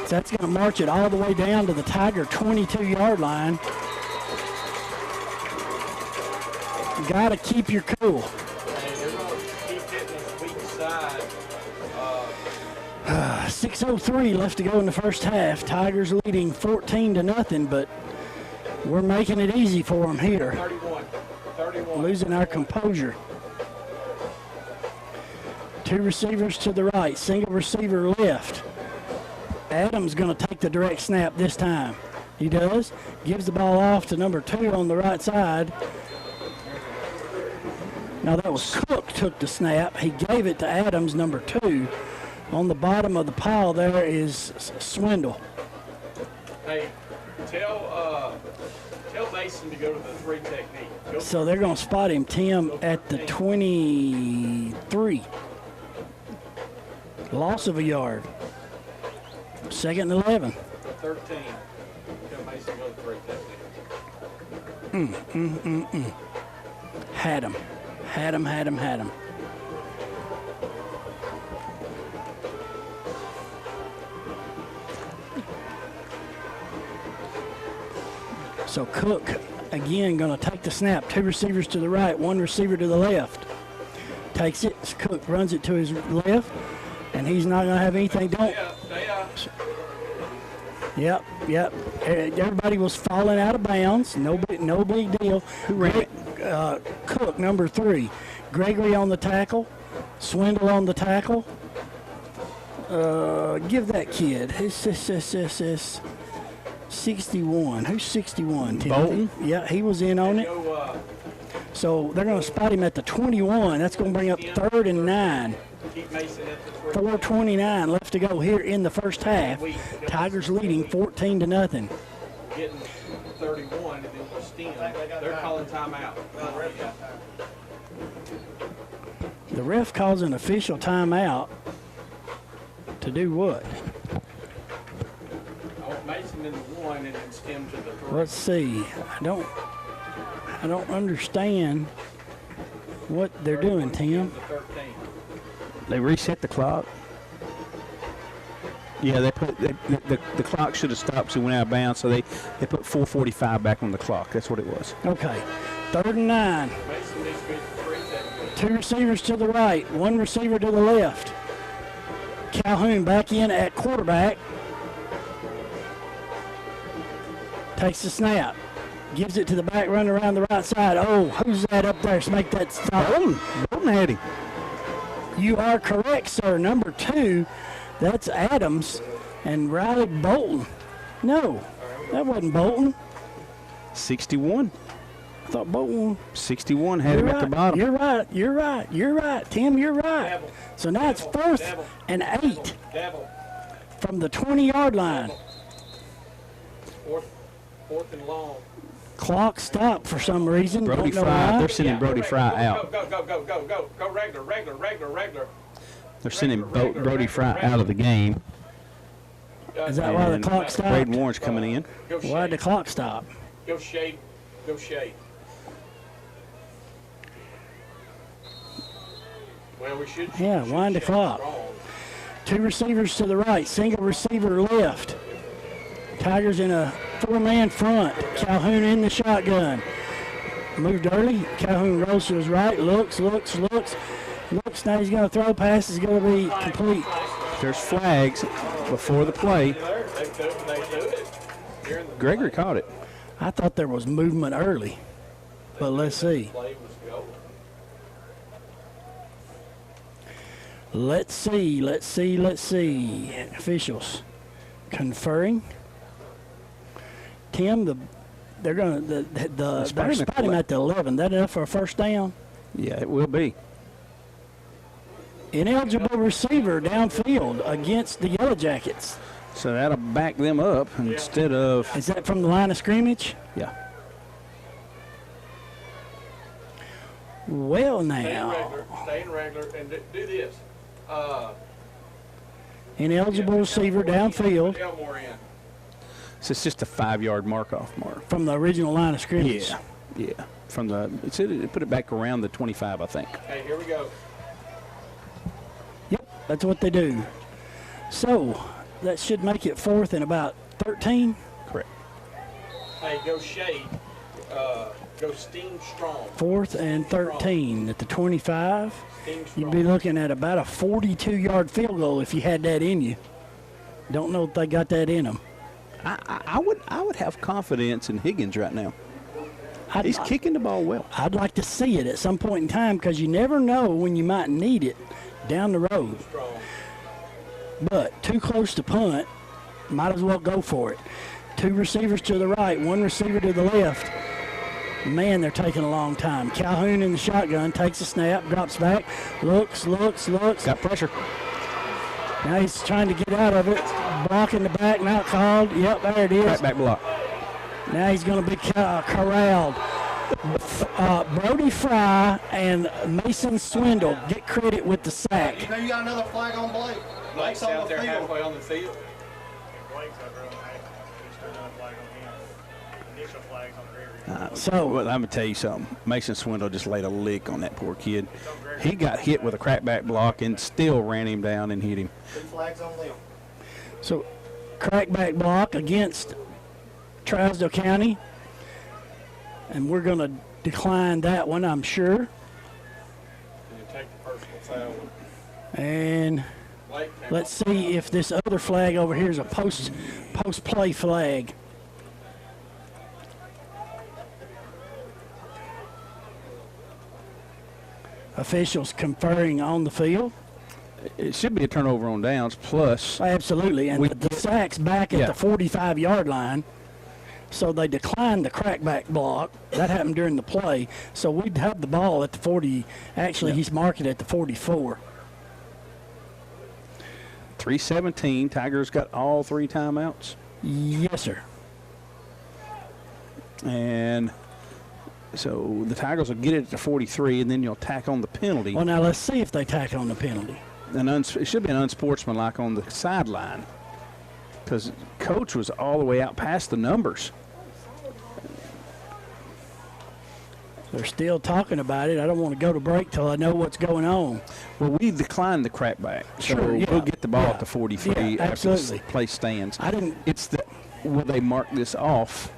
So that's going to march it all the way down to the Tiger 22-yard line. Got to keep your cool. Hey, they're gonna keep hitting this weak side. 6:03 left to go in the first half. Tigers leading 14-0, but we're making it easy for them here. 31. Losing our composure. Two receivers to the right, single receiver left. Adams going to take the direct snap this time. He does. Gives the ball off to number 2 on the right side. Now that was Cook took the snap. He gave it to Adams, number 2. On the bottom of the pile there is Swindle. Hey, tell Mason to go to the 3 technique. Go So they're going to spot him, Tim, at the 23. Loss of a yard. 2nd and 11. 13. Tell Mason to go to the 3 technique. Had him. Had him. So Cook, again, going to take the snap. 2 receivers to the right, 1 receiver to the left. Takes it. Cook runs it to his left, and he's not going to have anything. Don't. Yep. Everybody was falling out of bounds. No big deal. Who ran it? Cook, number 3. Gregory on the tackle. Swindle on the tackle. Give that kid. His 61. Who's 61? Tim? Bolton? Yeah, he was in on it. So they're going to spot him at the 21. That's going to bring up 3rd and 9. Keep Mason at the 3. 4:29 left to go here in the first half. Tigers leading 14-0. Getting 31 and then we're steam. They're calling timeout. The ref calls an official timeout to do what? I want Mason in the 1 and then stem to the 3. Let's see. I don't understand what they're doing, Tim. The 13. They reset the clock. Yeah, the clock should have stopped so it went out of bounds, so they put 4:45 back on the clock. That's what it was. Okay. 3rd and 9. Mason needs to be at the 3 technique. 2 receivers to the right, 1 receiver to the left. Calhoun back in at quarterback. Takes the snap. Gives it to the back runner around the right side. Oh, who's that up there? Let's make that stop. Bolton had him. You are correct, sir. Number 2, that's Adams and Riley Bolton. No, that wasn't Bolton. 61. I thought Bolton. 61 had him You're at the right. bottom. You're right. Tim, you're right. Devil. So now it's 4th and 8 Devil. from the 20-yard line. Fourth and long. Clock stopped for some reason. Brody Don't know Fry. why. They're sending Brody Fry out. Go regular. They're sending Brody Fry out of the game. Is that why the And clock stopped? Braden Warren's coming in. Go Why did the clock stop? Go shade. Well, we should. Yeah, wind the shade clock. strong. 2 receivers to the right, single receiver left. Tigers in a 4-man front. Calhoun in the shotgun. Moved early. Calhoun rolls to his right, looks. Now he's going to throw. Pass is going to be complete. There's flags before the play. They do it. During the Gregory caught it. I thought there was movement early, but let's see. play was go. Let's see. Officials conferring. Tim, they're going to spot him at the 11. That enough for a first down? Yeah, it will be. Ineligible receiver downfield against the Yellow Jackets. So that'll back them up instead of, Is that from the line of scrimmage? yeah. Well, Stay in regular, and do this. ineligible receiver downfield Elmore in. So it's just a 5-yard mark-off mark. from the original line of scrimmage. Yeah, yeah. From the, it put it back around the 25, I think. Hey, here we go. Yep, that's what they do. So that should make it 4th and about 13. Correct. Hey, go shade. Go steam strong. 4th and 13 at the 25. Steam You'd strong. be looking at about a 42-yard field goal if you had that in you. Don't know if they got that in them. I would have confidence in Higgins right now. I'd, He's kicking the ball well. I'd like to see it at some point in time because you never know when you might need it down the road. Strong. But too close to punt, might as well go for it. 2 receivers to the right, 1 receiver to the left. Man, they're taking a long time. Calhoun in the shotgun takes a snap, drops back, looks. Got pressure. Now he's trying to get out of it. Block in the back, not called. Yep, there it is. Back block. Now he's going to be corralled. Brody Fry and Mason Swindle get credit with the sack. Now you got another flag on Blake. Blake's on out the there field. halfway on the field. Blake's up there on the just another flag on him. Initial flags on Gregory. So Well, I'm going to tell you something. Mason Swindle just laid a lick on that poor kid. He got hit with a crackback block and still ran him down and hit him. 2 flags on them. So, crackback block against Trousdale County. And we're going to decline that one, I'm sure. And you take the personal foul. And Blake came let's see if this other flag over here is a post-play flag. Officials conferring on the field. It should be a turnover on downs, plus Absolutely, and the sack's back at Yeah. the 45-yard line, so they declined the crackback block. That happened during the play, so we'd have the ball at the 40. Actually, he's marking at the 44. 3:17. Tigers got all 3 timeouts. Yes, sir. And so the Tigers will get it at the 43, and then you'll tack on the penalty. Well, now let's see if they tack on the penalty. And it should be an unsportsmanlike on the sideline because coach was all the way out past the numbers. They're still talking about it. I don't want to go to break till I know what's going on. Well, we declined the crackback, so Sure, yeah. we'll get the ball Yeah. at the 43 Yeah, after the absolutely. play stands. I didn't. It's the will they mark this off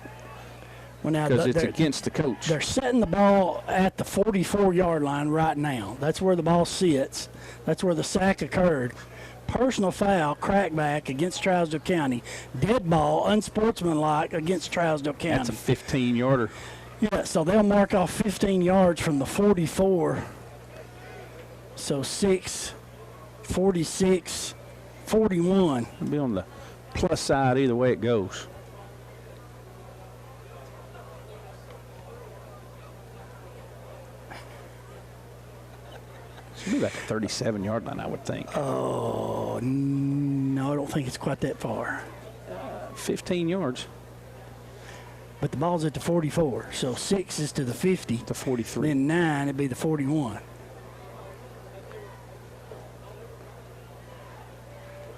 Well, now because it's they're, against the coach. they're setting the ball at the 44-yard line right now. That's where the ball sits. That's where the sack occurred. Personal foul, crackback against Trousdale County. Dead ball, unsportsmanlike against Trousdale County. That's a 15-yarder. Yeah, so they'll mark off 15 yards from the 44. So 6, 46, 41. It'll be on the plus side either way it goes. Should be like a 37-yard line, I would think. Oh, no, I don't think it's quite that far. 15 yards But the ball's at the 44. So 6 is to the 50. to 43. Then 9 would be the 41.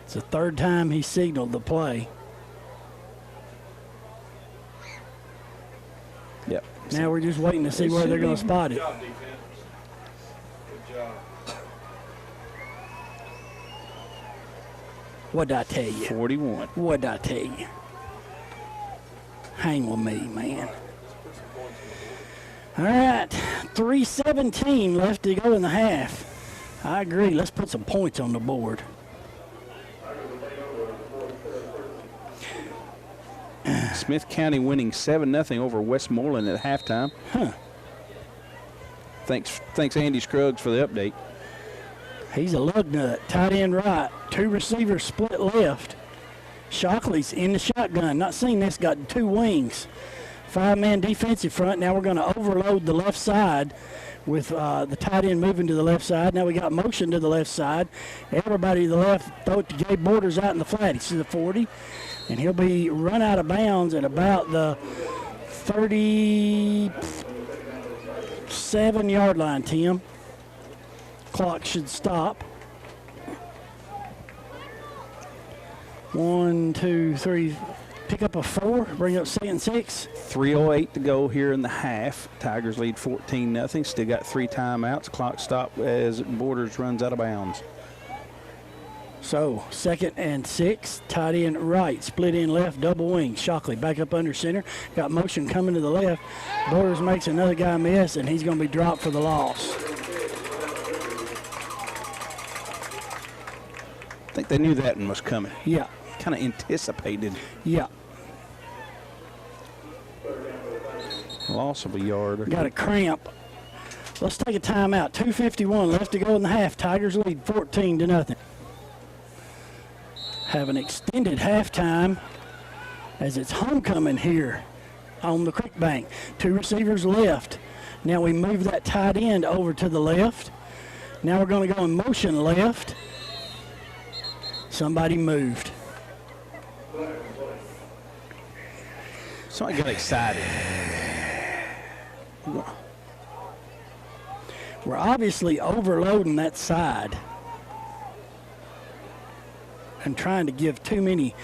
It's the 3rd time he signaled the play. Yep. Now we're just waiting to see where they're going to spot it. Good job, defense. Good job. What'd I tell you? 41. What'd I tell you? Hang with me, man. All right, 3:17 left to go in the half. I agree. Let's put some points on the board. Smith County winning 7-0 over Westmoreland at halftime. Huh. Thanks Andy Scruggs for the update. He's a lug nut. Tight end right. 2 receivers split left. Shockley's in the shotgun. Not seen this. Got 2 wings. 5-man defensive front. Now we're going to overload the left side with the tight end moving to the left side. Now we got motion to the left side. Everybody to the left, throw it to Gabe Borders out in the flat. He's to the 40, and he'll be run out of bounds at about the 37-yard line, Tim. Clock should stop. 1, 2, 3. Pick up a 4, bring up 2nd and 6. 3:08 to go here in the half. Tigers lead 14-0. Still got 3 timeouts. Clock stop as Borders runs out of bounds. So 2nd and 6. Tight end right, split in left, double wing. Shockley back up under center. Got motion coming to the left. Borders makes another guy miss, and he's going to be dropped for the loss. I think they knew that one was coming. Yeah, Kind of anticipated. yeah. Loss of a yard. Got a cramp. Let's take a timeout. 2:51 left to go in the half. Tigers lead 14-0. Have an extended halftime as it's homecoming here on the creek bank. 2 receivers left. Now we move that tight end over to the left. Now we're going to go in motion left. Somebody moved. Somebody got excited. We're obviously overloading that side and trying to give too many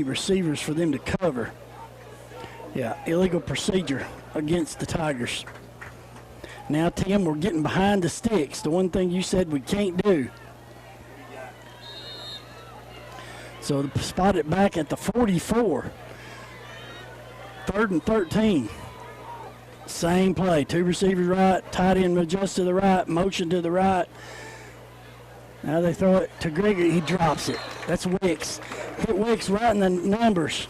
receivers for them to cover. Yeah, illegal procedure against the Tigers. Now, Tim, we're getting behind the sticks. The one thing you said we can't do. So spot it back at the 44. 3rd and 13. Same play. 2 receivers right. Tight end adjusts to the right. Motion to the right. Now they throw it to Gregory. He drops it. That's Wicks. Hit Wicks right in the numbers.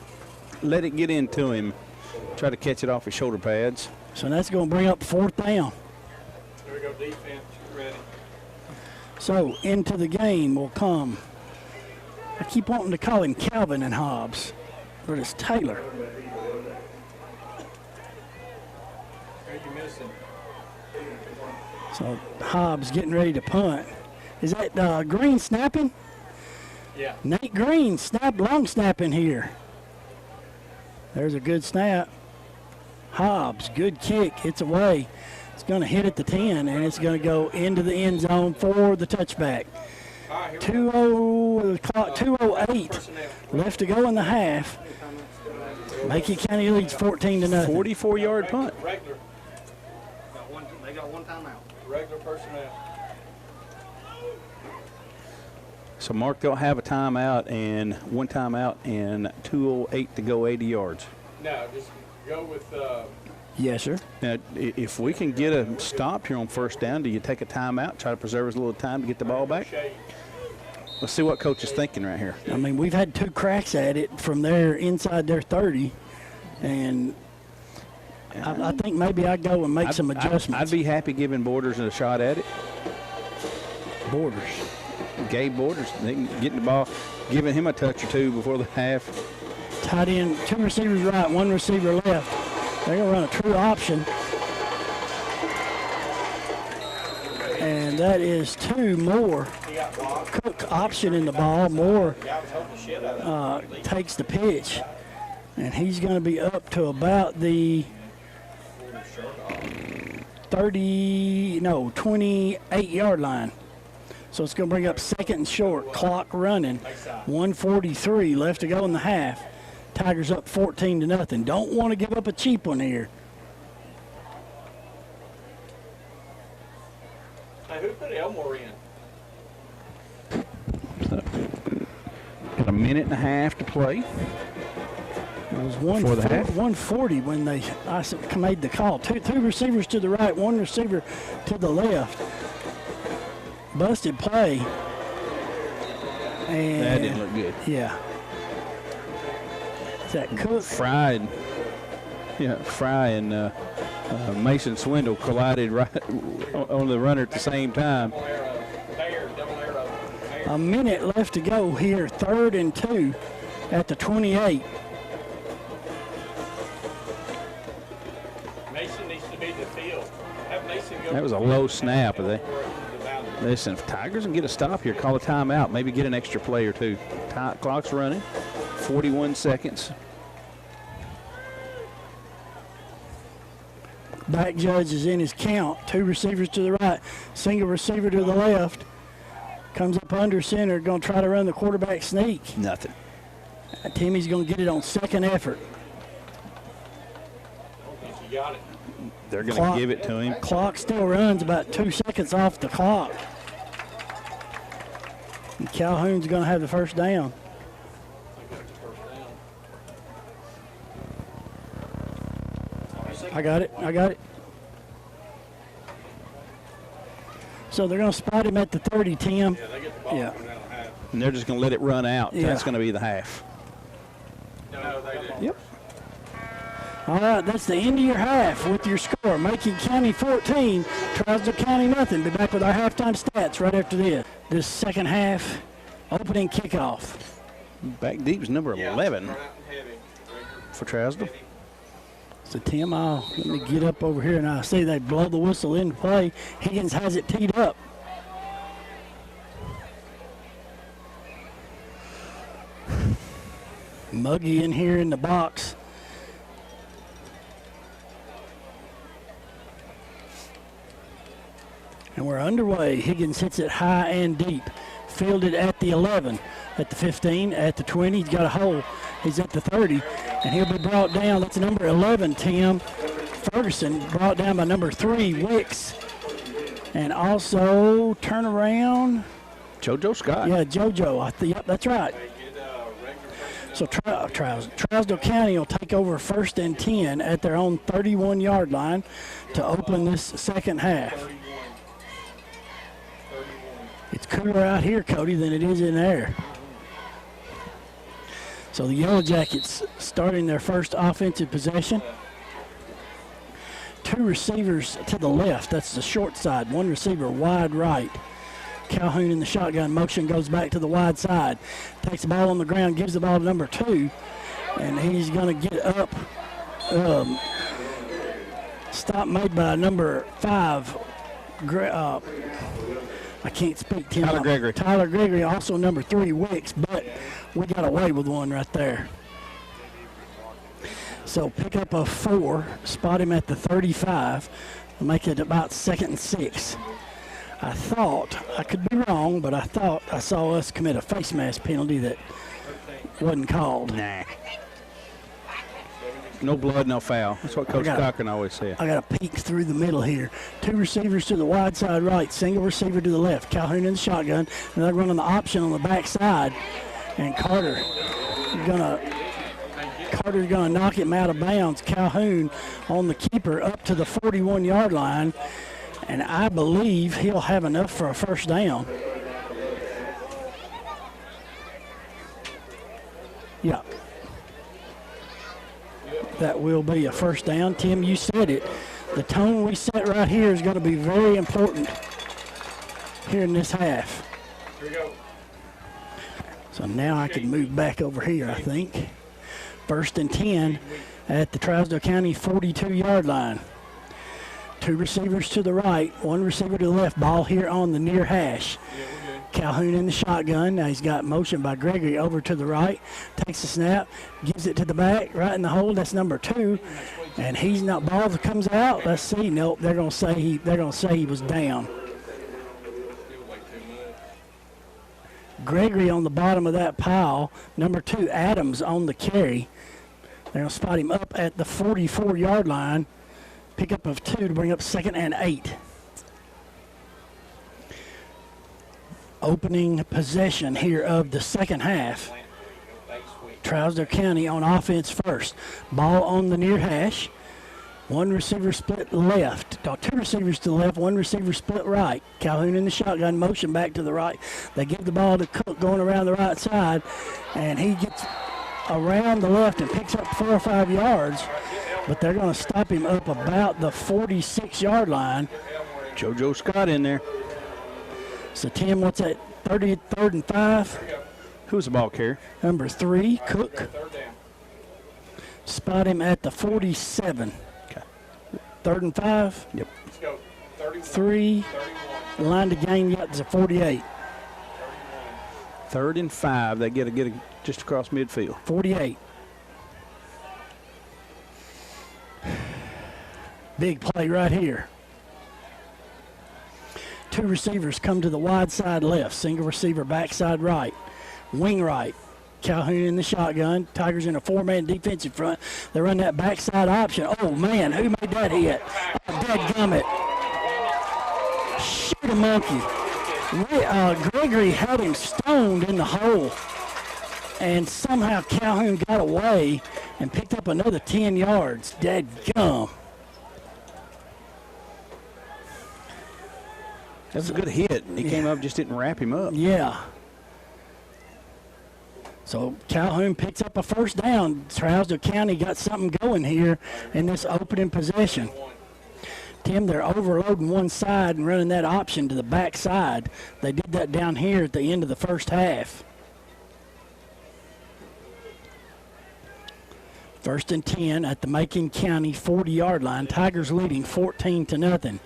Let it get into him. Try to catch it off his shoulder pads. So that's going to bring up 4th down. Here we go, defense, ready. So into the game will come. I keep wanting to call him Calvin and Hobbs, but it's Taylor. Who you missing? So Hobbs getting ready to punt. Is that Green snapping? Yeah. Nate Green long snapping here. There's a good snap. Hobbs, good kick. It's away. It's going to hit at the 10, and it's going to go into the end zone for the touchback. All right, here we go. 2:08 left to go in the half. Macon County leads 14-0. 44-yard punt. Regular They got one timeout. Regular personnel. So Mark, they'll have a timeout and 1 timeout and 2:08 to go, 80 yards. No, just go with Yes, sir. Now, if we can get a stop here on 1st down, do you take a timeout, try to preserve us a little time to get the ball back? shade. Let's see what coach is thinking right here. I mean, we've had 2 cracks at it from there inside their 30, and I think maybe I'd go and make some adjustments. I'd be happy giving Borders a shot at it. Borders. Gabe Borders, they can get the ball, giving him a touch or 2 before the half. Tight end, 2 receivers right, 1 receiver left. They're going to run a true option. And that is 2 more. Cook option in the ball. Moore takes the pitch. And he's going to be up to about the 28-yard line. So it's going to bring up 2nd and short. Clock running. 1:43 left to go in the half. Tigers up 14-0. Don't want to give up a cheap one here. Hey, who put Elmore in? Got a minute and a half to play. It was Before the half? 140 when I made the call. Two receivers to the right, 1 receiver to the left. Busted play. And That didn't look good. yeah. Is that Cook? Fry and Mason Swindle collided right on the runner at the same time. Double arrow. A minute left to go here. 3rd and 2 at the 28. Mason needs to be in the field. Have Mason go That was a low snap. Listen, if Tigers can get a stop here, call a timeout, maybe get an extra play or two. Clock's running, 41 seconds. Back judge is in his count. 2 receivers to the right, single receiver to the left. Comes up under center, going to try to run the quarterback sneak. Nothing. Timmy's going to get it on second effort. You got it. They're going to give it to him. Clock still runs about 2 seconds off the clock. And Calhoun's going to have the first down. I got it. So they're going to spot him at the 30, Tim. Yeah, they get the ball Yeah. coming down the half. And they're just going to let it run out. Yeah. That's going to be the half. No, they didn't. Yep. All right, that's the end of your half with your score. Macon County 14, Trousdale County nothing. Be back with our halftime stats right after this. This second half, opening kickoff. Back deep is number 11 Start out heavy. for Trousdale. So, Tim, let me get up over here, and I see they blow the whistle into play. Higgins has it teed up. Muggy in here in the box. And we're underway. Higgins hits it high and deep. Fielded at the 11, at the 15, at the 20. He's got a hole. He's at the 30, and he'll be brought down. That's number 11, Tim Ferguson, brought down by number 3, Wicks. And also turnaround. JoJo Scott. Yeah, JoJo. Yep, that's right. So Trousdale County will take over 1st and 10 at their own 31-yard line to open this second half. It's cooler out here, Cody, than it is in there. So the Yellow Jackets starting their first offensive possession. 2 receivers to the left. That's the short side. 1 receiver wide right. Calhoun in the shotgun motion goes back to the wide side. Takes the ball on the ground, gives the ball to number 2. And he's going to get up. Stop made by number 5. I can't speak, Tim. Tyler Gregory. Tyler Gregory, also number 3, Wicks, but we got away with one right there. So pick up a 4, spot him at the 35, make it about 2nd and 6. I thought, I could be wrong, but I thought I saw us commit a face mask penalty that wasn't called. Nah. No blood, no foul. That's what Coach Cochran always said. I got a peek through the middle here. 2 receivers to the wide side right, single receiver to the left. Calhoun in the shotgun, and they're running the option on the back side. And Carter's gonna knock him out of bounds. Calhoun on the keeper up to the 41-yard line, and I believe he'll have enough for a first down. Yeah. That will be a first down. Tim, you said it. The tone we set right here is going to be very important here in this half. Here we go. So now I can move back over here, I think. 1st and 10 at the Trousdale County 42-yard line. 2 receivers to the right, 1 receiver to the left. Ball here on the near hash. Calhoun in the shotgun. Now he's got motion by Gregory over to the right. Takes the snap, gives it to the back, right in the hole. That's number 2, and he's not. Ball that comes out. Let's see. Nope. They're gonna say he was down. Gregory on the bottom of that pile. Number 2, Adams on the carry. They're gonna spot him up at the 44-yard line. Pickup of 2 to bring up 2nd and 8. Opening possession here of the second half. Trousdale County on offense first. Ball on the near hash. 1 receiver split left. 2 receivers to the left, 1 receiver split right. Calhoun in the shotgun, motion back to the right. They give the ball to Cook going around the right side, and he gets around the left and picks up 4 or 5 yards, but they're going to stop him up about the 46-yard line. JoJo Scott in there. So, Tim, what's that, 3rd and 5? Who's the ball carrier? Number 3, Cook. 3rd down. Spot him at the 47. Okay. 3rd and 5. Yep. Let's go. 31. 3. The line to gain yet is a 48. 3rd and 5. They get a just across midfield. 48. Big play right here. 2 receivers come to the wide side left. Single receiver backside right. Wing right. Calhoun in the shotgun. Tigers in a 4-man defensive front. They run that backside option. Oh, man, who made that hit? Oh, dadgummit. Shoot a monkey. Gregory had him stoned in the hole. And somehow Calhoun got away and picked up another 10 yards. Dadgum. That was a good hit. He came up, just didn't wrap him up. Yeah. So Calhoun picks up a first down. Trousdale County got something going here in this opening possession. Tim, they're overloading one side and running that option to the back side. They did that down here at the end of the first half. 1st and 10 at the Macon County 40-yard line. Tigers leading 14-0.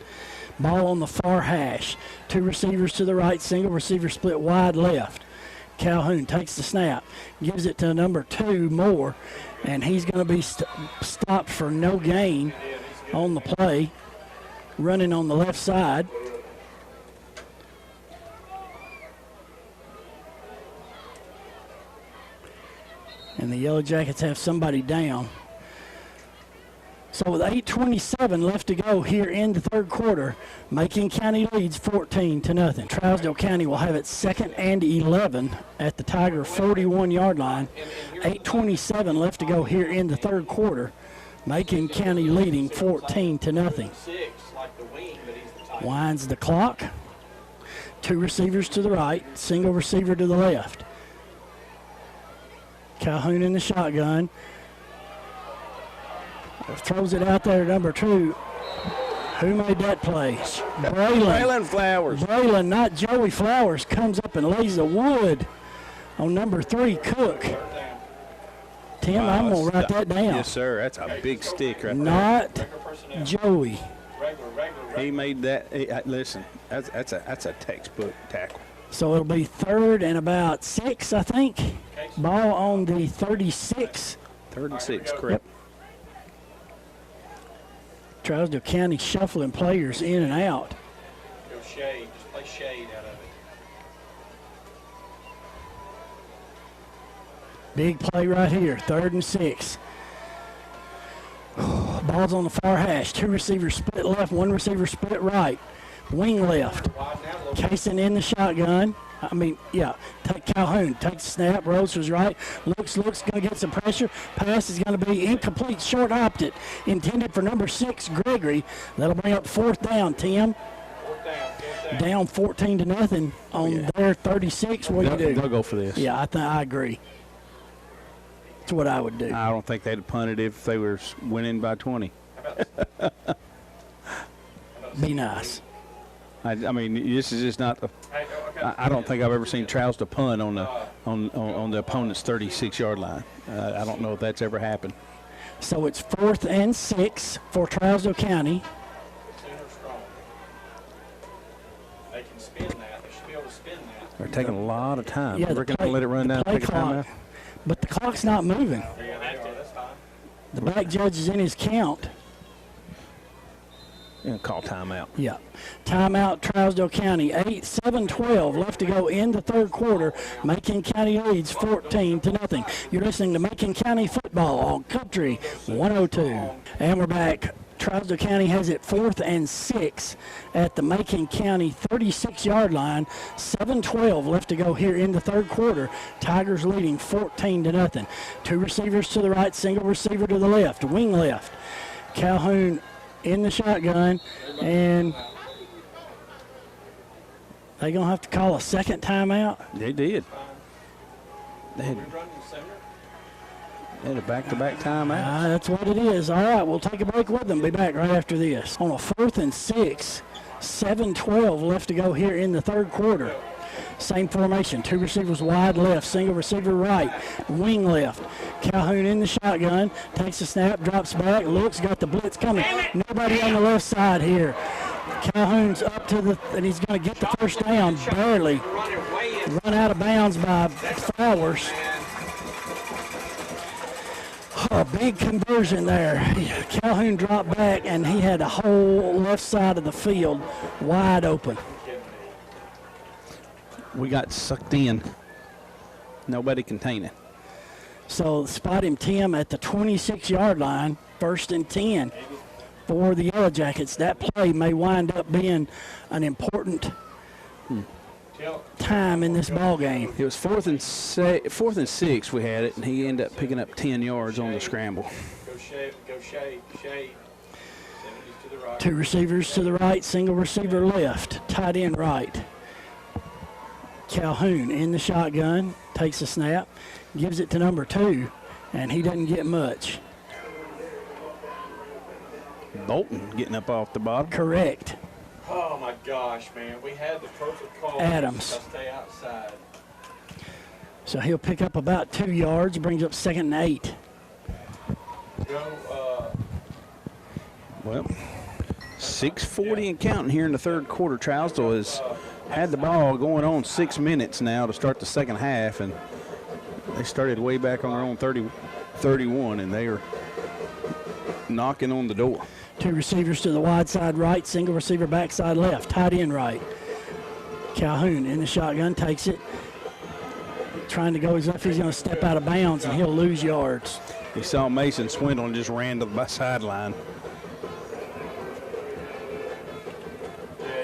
Ball on the far hash. 2 receivers to the right, single receiver split wide left. Calhoun takes the snap, gives it to number 2, Moore, and he's going to be stopped for no gain on the play, running on the left side. And the Yellow Jackets have somebody down. So with 8:27 left to go here in the third quarter, Macon County leads 14-0. Trousdale County will have it 2nd and 11 at the Tiger 41-yard line. 8:27 left to go here in the third quarter. Macon County leading 14-0. Winds the clock. 2 receivers to the right, single receiver to the left. Calhoun in the shotgun. Throws it out there, number 2. Who made that play? Braylon Flowers. Braylon, not Joey Flowers, comes up and lays the wood on number 3, Cook. Tim, I'm going to write that down. Yes, sir. That's a big stick right Not Joey. there. He made that. Listen, that's a textbook tackle. So it'll be 3rd and about 6, I think. Ball on the 36. 3rd and 6, correct. Trousdale County shuffling players in and out. Go shade. Just play shade out of it. Big play right here, 3rd and 6. Ball's on the far hash. 2 receivers split left, 1 receiver split right. Wing left. Cason in the shotgun. Take Calhoun. Takes the snap, rolls to his right. Looks, going to get some pressure. Pass is going to be incomplete, short opted. Intended for number 6, Gregory. That'll bring up 4th down, Tim. Down 14-0 on their 36. What do you do? They'll go for this. Yeah, I agree. That's what I would do. I don't think they'd have punted if they were winning by 20. Be nice. I mean, this is just not the. I don't think I've ever seen Trousdale punt on the opponent's 36-yard line. I don't know if that's ever happened. So it's 4th and 6 for Trousdale County. They can spin that. They should be able to spin that. They're taking a lot of time. Yeah, We're going to let it run down. play Take a clock, timeout. but the clock's not moving. That's fine. The back judge is in his count. Yeah, call timeout. Yeah. Timeout, Trousdale County. 7:12 left to go in the third quarter. Macon County leads 14-0. You're listening to Macon County football on Country 102. And we're back. Trousdale County has it 4th and 6 at the Macon County 36-yard line. 7:12 left to go here in the third quarter. Tigers leading 14-0. 2 receivers to the right, single receiver to the left, wing left. Calhoun in the shotgun, and they gonna have to call a second timeout. They did. They had a back-to-back timeout. That's what it is. All right, we'll take a break with them. Be back right after this. On a 4th and 6, 7:12 left to go here in the third quarter. Same formation, 2 receivers wide left, single receiver right, wing left. Calhoun in the shotgun, takes the snap, drops back, looks, got the blitz coming. Nobody on the left side here. Calhoun's up to the, and he's going to get the first down, barely. Run out of bounds by Flowers. Oh, big conversion there. Calhoun dropped back, and he had the whole left side of the field wide open. We got sucked in. Nobody containing. So spot him, Tim, at the 26-yard line, 1st and 10 for the Yellow Jackets. That play may wind up being an important time in this ball game. It was 4th and 6 we had it, and he ended up picking up 10 yards on the scramble. Go shade. 70s to the right. 2 receivers to the right, single receiver left, tight end right. Calhoun in the shotgun, takes a snap, gives it to number 2, and he doesn't get much. Bolton getting up off the bottom. Correct. Oh my gosh, man. We had the perfect call. Adams. To stay outside. So he'll pick up about 2 yards, brings up 2nd and 8. Go, Well, 6:40 and counting here in the third quarter. Trousdale has had the ball going on 6 minutes now to start the second half, and they started way back on their own 30-31, and they are knocking on the door. 2 receivers to the wide side right, single receiver backside left, tight end right. Calhoun in the shotgun, takes it. Trying to go as if he's going to step out of bounds, and he'll lose yards. He saw Mason Swindle and just ran to the sideline.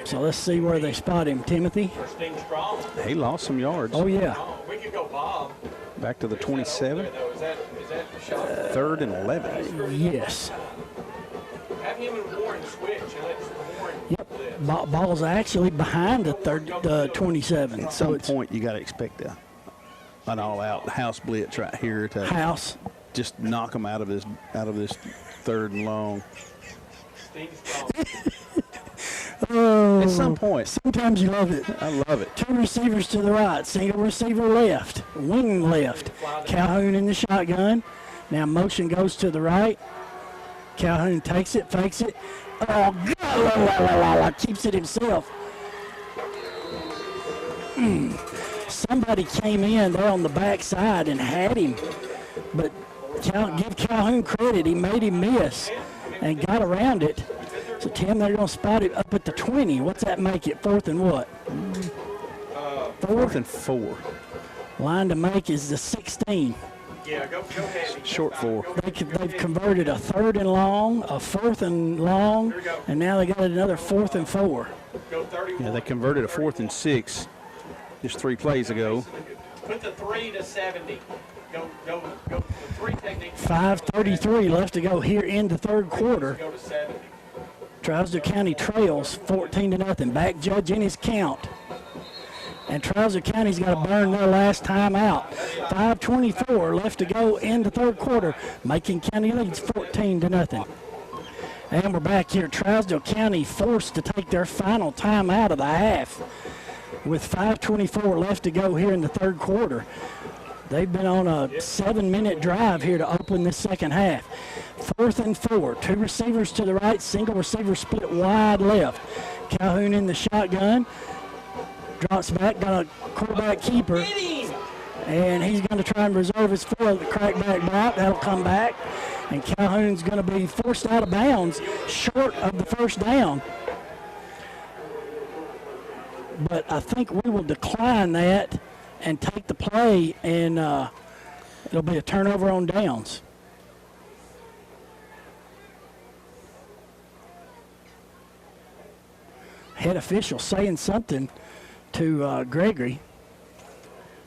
So let's see where they spot him, Timothy. Christine Strong. He lost some yards. Oh, yeah. Oh, we could go Bob. Back to the 27. Is that the shot? 3rd and 11. Yes. Have him and Warren switch and let Warren Yep. blitz. Ball's actually behind the 27. At So some it's point, you got to expect an all-out house blitz right here to House. just knock them out of this 3rd and long. Steve Strong. Oh, At some point, sometimes you love it. I love it. 2 receivers to the right, single receiver left, wing left. Calhoun in the shotgun. Now motion goes to the right. Calhoun takes it, fakes it. Oh, God, keeps it himself. Somebody came in there on the backside and had him. But give Calhoun credit. He made him miss and got around it. So, Tim, they're going to spot it up at the 20. What's that make it? 4th and what? 4th and 4. Line to make is the 16. Yeah, go heavy. Short 4. They've converted a 3rd and long, a 4th and long, and now they got another 4th and 4. Go 31. Yeah, they converted a 4th and 6 just 3 plays ago. Put the 3 to 70. Go. The 3 technique. 5:33 left to go here in the third quarter. Go to 70. Trousdale County trails 14-0. Back judge in his count. And Trousdale County's got to burn their last time out. 5:24 left to go in the third quarter. Macon County leads 14-0. And we're back here. Trousdale County forced to take their final time out of the half with 5:24 left to go here in the third quarter. They've been on a 7-minute drive here to open this second half. 4th and 4. 2 receivers to the right, single receiver split wide left. Calhoun in the shotgun. Drops back, got a quarterback keeper. And he's going to try and reserve his foot. The crackback block, that'll come back. And Calhoun's going to be forced out of bounds short of the first down. But I think we will decline that and take the play, and it'll be a turnover on downs. Head official saying something to Gregory.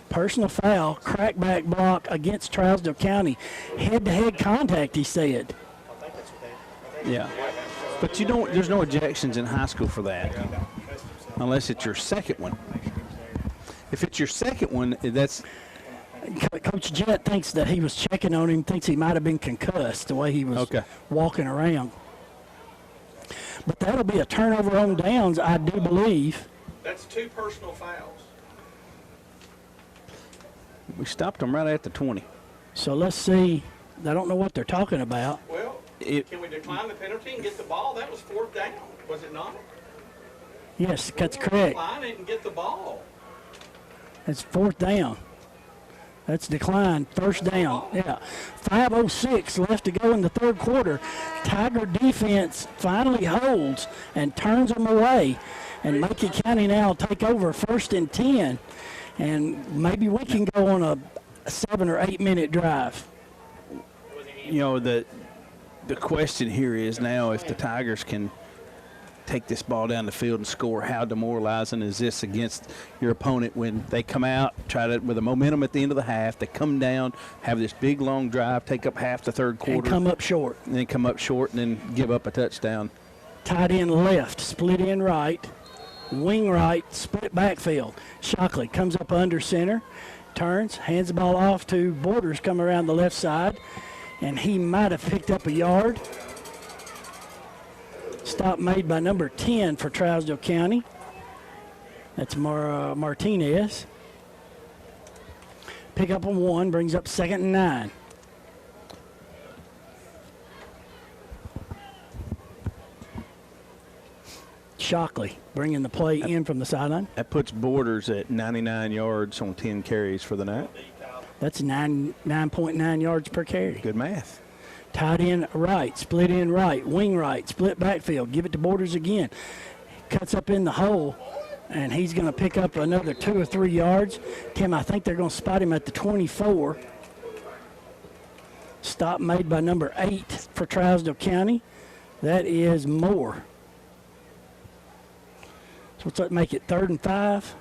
Personal foul, crackback block against Trousdale County. Head-to-head contact, he said. Yeah. But you don't, there's no ejections in high school for that, unless it's your second one. If it's your second one, that's... Coach Jett thinks that he was checking on him, thinks he might have been concussed the way he was walking around. But that'll be a turnover on downs, I do believe. That's 2 personal fouls. We stopped them right at the 20. So let's see. I don't know what they're talking about. Well, can we decline the penalty and get the ball? That was 4th down, was it not? Yes, that's correct. Line it and get the ball. That's 4th down. That's declined. 1st down. Yeah. 5:06 left to go in the 3rd quarter. Tiger defense finally holds and turns them away. And Macon County now take over 1st and 10. And maybe we can go on a 7 or 8 minute drive. You know, the question here is now if the Tigers can take this ball down the field and score, how demoralizing is this against your opponent when they come out, try to, with the momentum at the end of the half, they come down, have this big long drive, take up half the 3rd quarter. And come up short. And then come up short and then give up a touchdown. Tight end left, split in right, wing right, split backfield. Shockley comes up under center, turns, hands the ball off to Borders, come around the left side, and he might have picked up a yard. Stop made by number 10 for Trousdale County. That's Martinez. Pick up on 1, brings up 2nd and 9. Shockley bringing the play in from the sideline. That puts Borders at 99 yards on 10 carries for the night. That's 9.9 yards per carry. Good math. Tight end right, split in right, wing right, split backfield. Give it to Borders again. Cuts up in the hole, and he's going to pick up another 2 or 3 yards. Tim, I think they're going to spot him at the 24. Stop made by number 8 for Trousdale County. That is Moore. So what's that make it, 3rd and 5?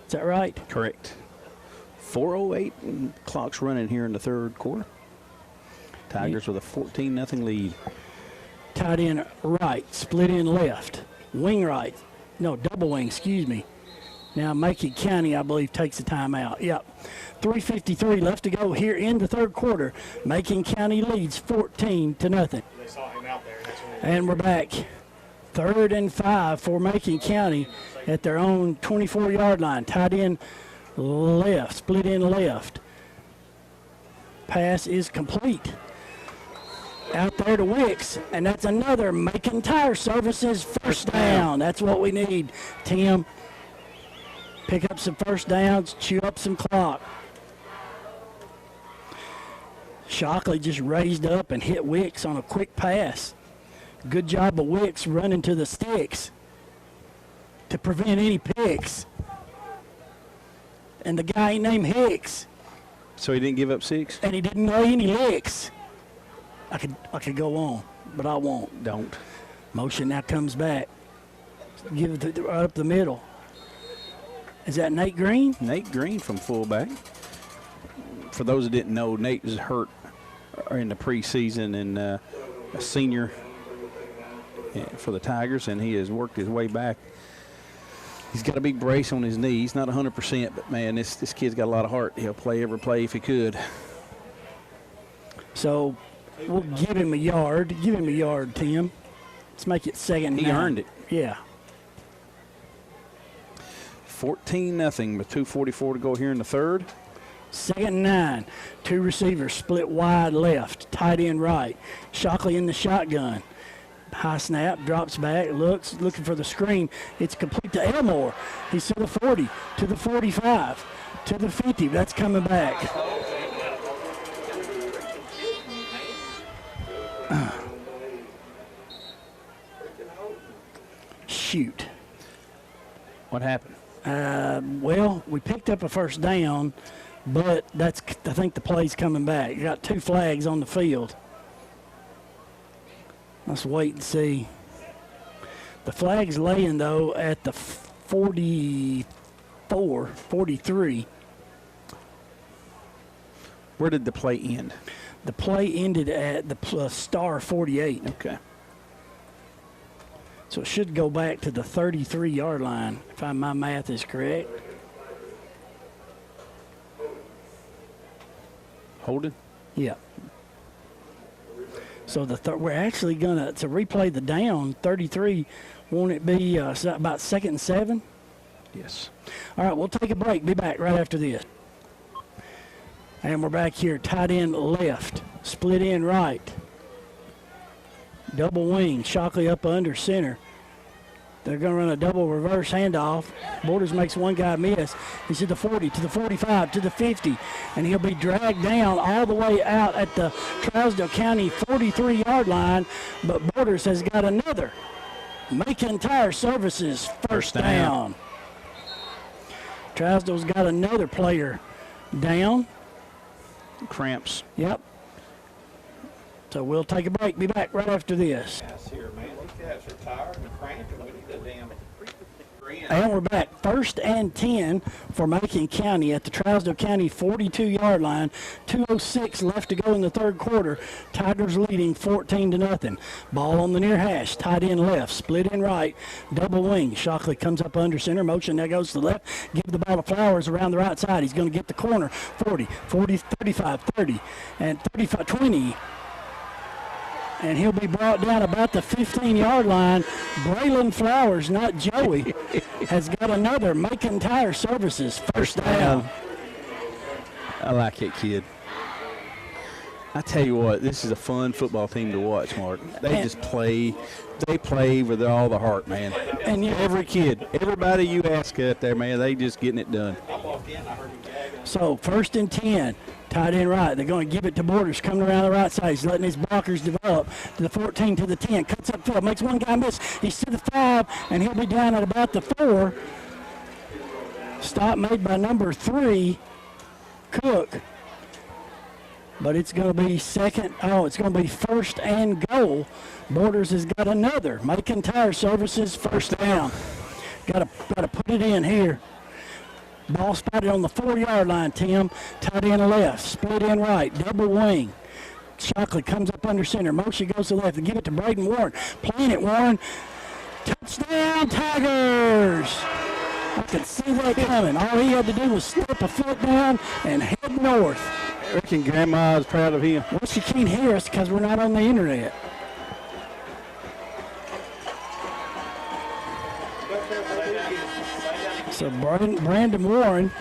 Is that right? Correct. 4:08 and clock's running here in the 3rd quarter. Tigers with a 14-0 lead. Tight end right, split in left, wing right. No, double wing, excuse me. Now Macon County, I believe, takes the timeout. Yep. 3:53 left to go here in the 3rd quarter. Macon County leads 14-0. They saw him out there. That's when And we're back. 3rd and 5 for Macon County at their own 24-yard line. Tight end left, split in left. Pass is complete. Out there to Wicks, and that's another Macon Tire Services 1st down. That's what we need, Tim. Pick up some 1st downs, chew up some clock. Shockley just raised up and hit Wicks on a quick pass. Good job of Wicks running to the sticks to prevent any picks. And the guy ain't named Hicks. So he didn't give up 6? And he didn't lay any licks. I could go on, but I won't. Don't. Motion now comes back. Give it right up the middle. Is that Nate Green? Nate Green from fullback. For those that didn't know, Nate was hurt in the preseason and a senior for the Tigers, and he has worked his way back. He's got a big brace on his knee. He's not 100%, but, man, this kid's got a lot of heart. He'll play every play if he could. So we'll give him a yard. Give him a yard, Tim. Let's make it 2nd and 9. He earned it. Yeah. 14-0 with 2:44 to go here in the 3rd. 2nd and 9. 2 receivers split wide left, tight end right. Shockley in the shotgun. High snap, drops back, looks, looking for the screen. It's complete to Elmore. He's to the 40, to the 45, to the 50. That's coming back. Shoot. What happened? Well, we picked up a 1st down, but I think the play's coming back. You got 2 flags on the field. Let's wait and see. The flag's laying, though, at the 44, 43. Where did the play end? The play ended at the star 48. Okay. So it should go back to the 33-yard line, if my math is correct. Holding? Yeah. So we're actually going to replay the down, 33. Won't it be about 2nd and 7? Yes. All right, we'll take a break. Be back right after this. And we're back here, tight end left, split in right. Double wing, Shockley up under center. They're going to run a double reverse handoff. Borders makes one guy miss. He's to the 40, to the 45, to the 50, and he'll be dragged down all the way out at the Trousdale County 43-yard line, but Borders has got another. Macon Tire Services first down. Trousdale's got another player down. Cramps. Yep. So we'll take a break. Be back right after this. Here, man, these cats are tired and cramped, and we need a damn grin. And we're back. 1st and 10 for Macon County at the Trousdale County 42-yard line. 2:06 left to go in the third quarter. Tigers leading 14-0. Ball on the near hash. Tight end left. Split in right. Double wing. Shockley comes up under center. Motion that goes to the left. Give the ball to Flowers around the right side. He's going to get the corner. 40, 35, 30, and 35, 20. And he'll be brought down about the 15-yard line. Braylon Flowers, not Joey, has got another Macon Tire Services first down. I like it, kid. I tell you what, this is a fun football team to watch, Mark. They just play. They play with all the heart, man. And yeah, Every kid, everybody you ask out there, man, they just getting it done. so 1st and 10. Tight end right. They're going to give it to Borders coming around the right side. He's letting his blockers develop to the 14, to the 10. Cuts up field. Makes one guy miss. He's to the 5, and he'll be down at about the 4. Stop made by number 3, Cook. But it's going to be it's going to be 1st and goal. Borders has got another. Macon Tire Services first down. Got to put it in here. Ball spotted on the 4-yard line, Tim. Tight end left, split in right, double wing. Shockley comes up under center. Motion goes to the left. They give it to Braden Warren. Playing it, Warren. Touchdown, Tigers! I could see that coming. All he had to do was step a foot down and head north. I reckon Grandma is proud of him. Well, she can't hear us because we're not on the internet. So Braden Warren.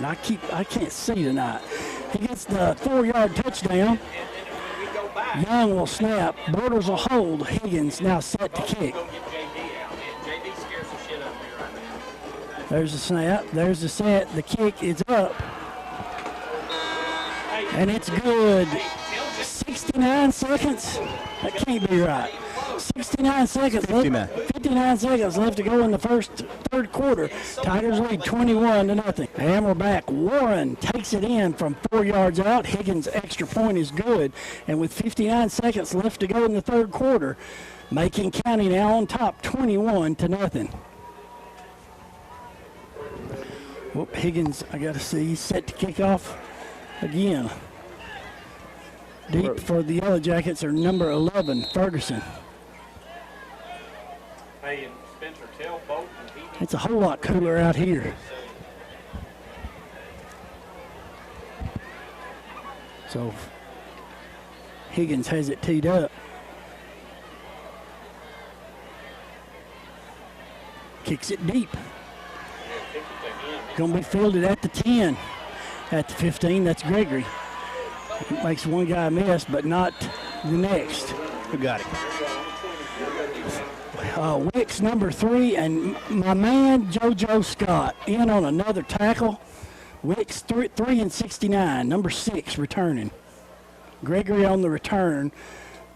I can't see tonight. He gets the 4-yard touchdown. Young will snap. Borders will hold. Higgins now set to kick. There's the snap. There's the set. The kick is up. And it's good. 69 seconds. That can't be right. 69 seconds. 59 seconds left to go in the third quarter. Tigers lead 21-0. And we're back. Warren takes it in from 4 yards out. Higgins' extra point is good. And with 59 seconds left to go in the third quarter, Macon County now on top, 21-0. Whoop, Higgins, I got to see, he's set to kick off again. Deep for the Yellow Jackets are number 11, Ferguson. Hey, and Spencer, tell Bolton It's a whole lot cooler out here. So Higgins has it teed up. Kicks it deep. Going to be fielded at the 10. At the 15, that's Gregory. Makes one guy miss, but not the next. Who got it? Wicks, number 3, and my man, JoJo Scott, in on another tackle. Wicks, 3 and 69, number 6, returning. Gregory on the return,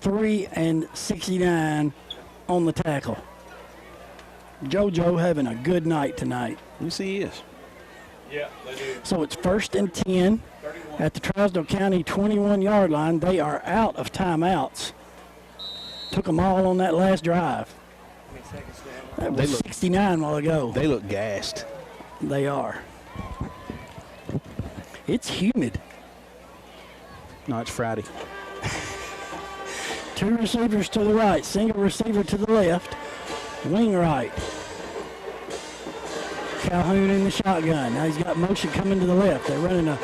3 and 69 on the tackle. JoJo having a good night tonight. Yes, he is. Yeah, they do. So it's 1st and 10 at the Trousdale County 21-yard line. They are out of timeouts. Took them all on that last drive. That was 69 while ago. They look gassed. They are. It's humid. No, it's Friday. 2 receivers to the right, single receiver to the left, wing right. Calhoun in the shotgun. Now he's got motion coming to the left. They're running an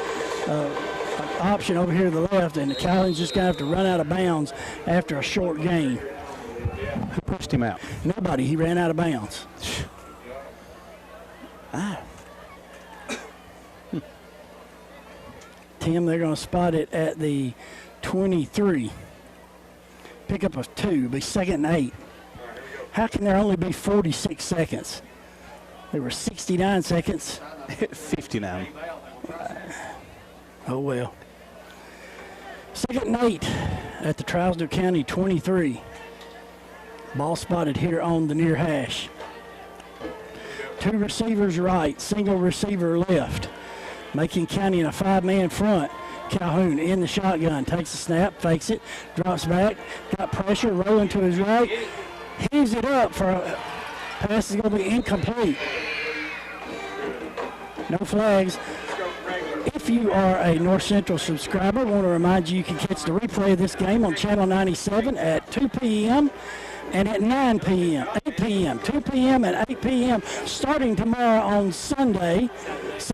option over here to the left, and Calhoun's just going to have to run out of bounds after a short gain. Who pushed him out? Nobody. He ran out of bounds. Tim, they're going to spot it at the 23. pickup of 2. It'll be 2nd and 8. How can there only be 46 seconds? There were 69 seconds. 59. Oh, well. 2nd and 8 at the Trousdale County 23. Ball spotted here on the near hash. 2 receivers right, single receiver left. Macon County in a 5-man front. Calhoun in the shotgun, takes a snap, fakes it, drops back, got pressure, rolling to his right, heaves it up for a pass is going to be incomplete. No flags. If you are a North Central subscriber, I want to remind you can catch the replay of this game on Channel 97 at 2 p.m. and at 9 p.m., 8 p.m., 2 p.m. and 8 p.m. starting tomorrow on Saturday,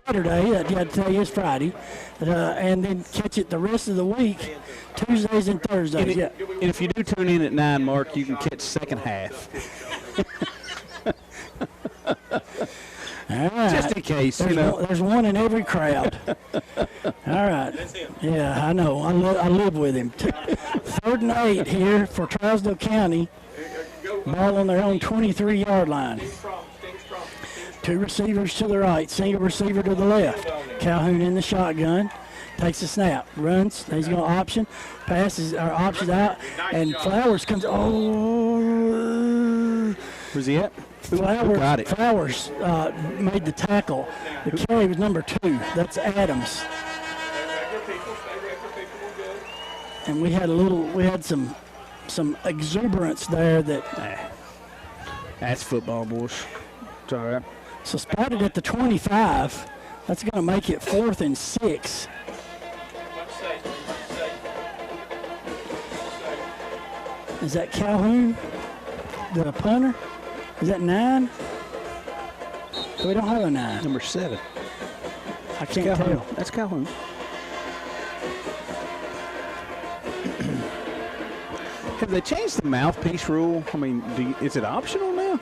today is Friday, and then catch it the rest of the week, Tuesdays and Thursdays. And if you do tune in at 9, Mark, you can catch second half. All right. Just in case, There's one in every crowd. All right. Yeah, I know. I live with him. 3rd and 8 here for Trousdale County. Ball on their own 23-yard line. 2 receivers to the right, single receiver to the left. Calhoun in the shotgun. Takes a snap, runs. He's going to option, passes or options out, and Flowers comes. Oh, where's he at? Flowers, Got it. Flowers made the tackle. The carry was number 2. That's Adams. And we had some exuberance there that. That's football, boys. It's all right. So spotted at the 25. That's going to make it 4th and 6. Is that Calhoun, the punter? Is that 9? We don't have a 9. Number 7. I can't tell. That's Calhoun. Have they changed the mouthpiece rule? I mean, is it optional now?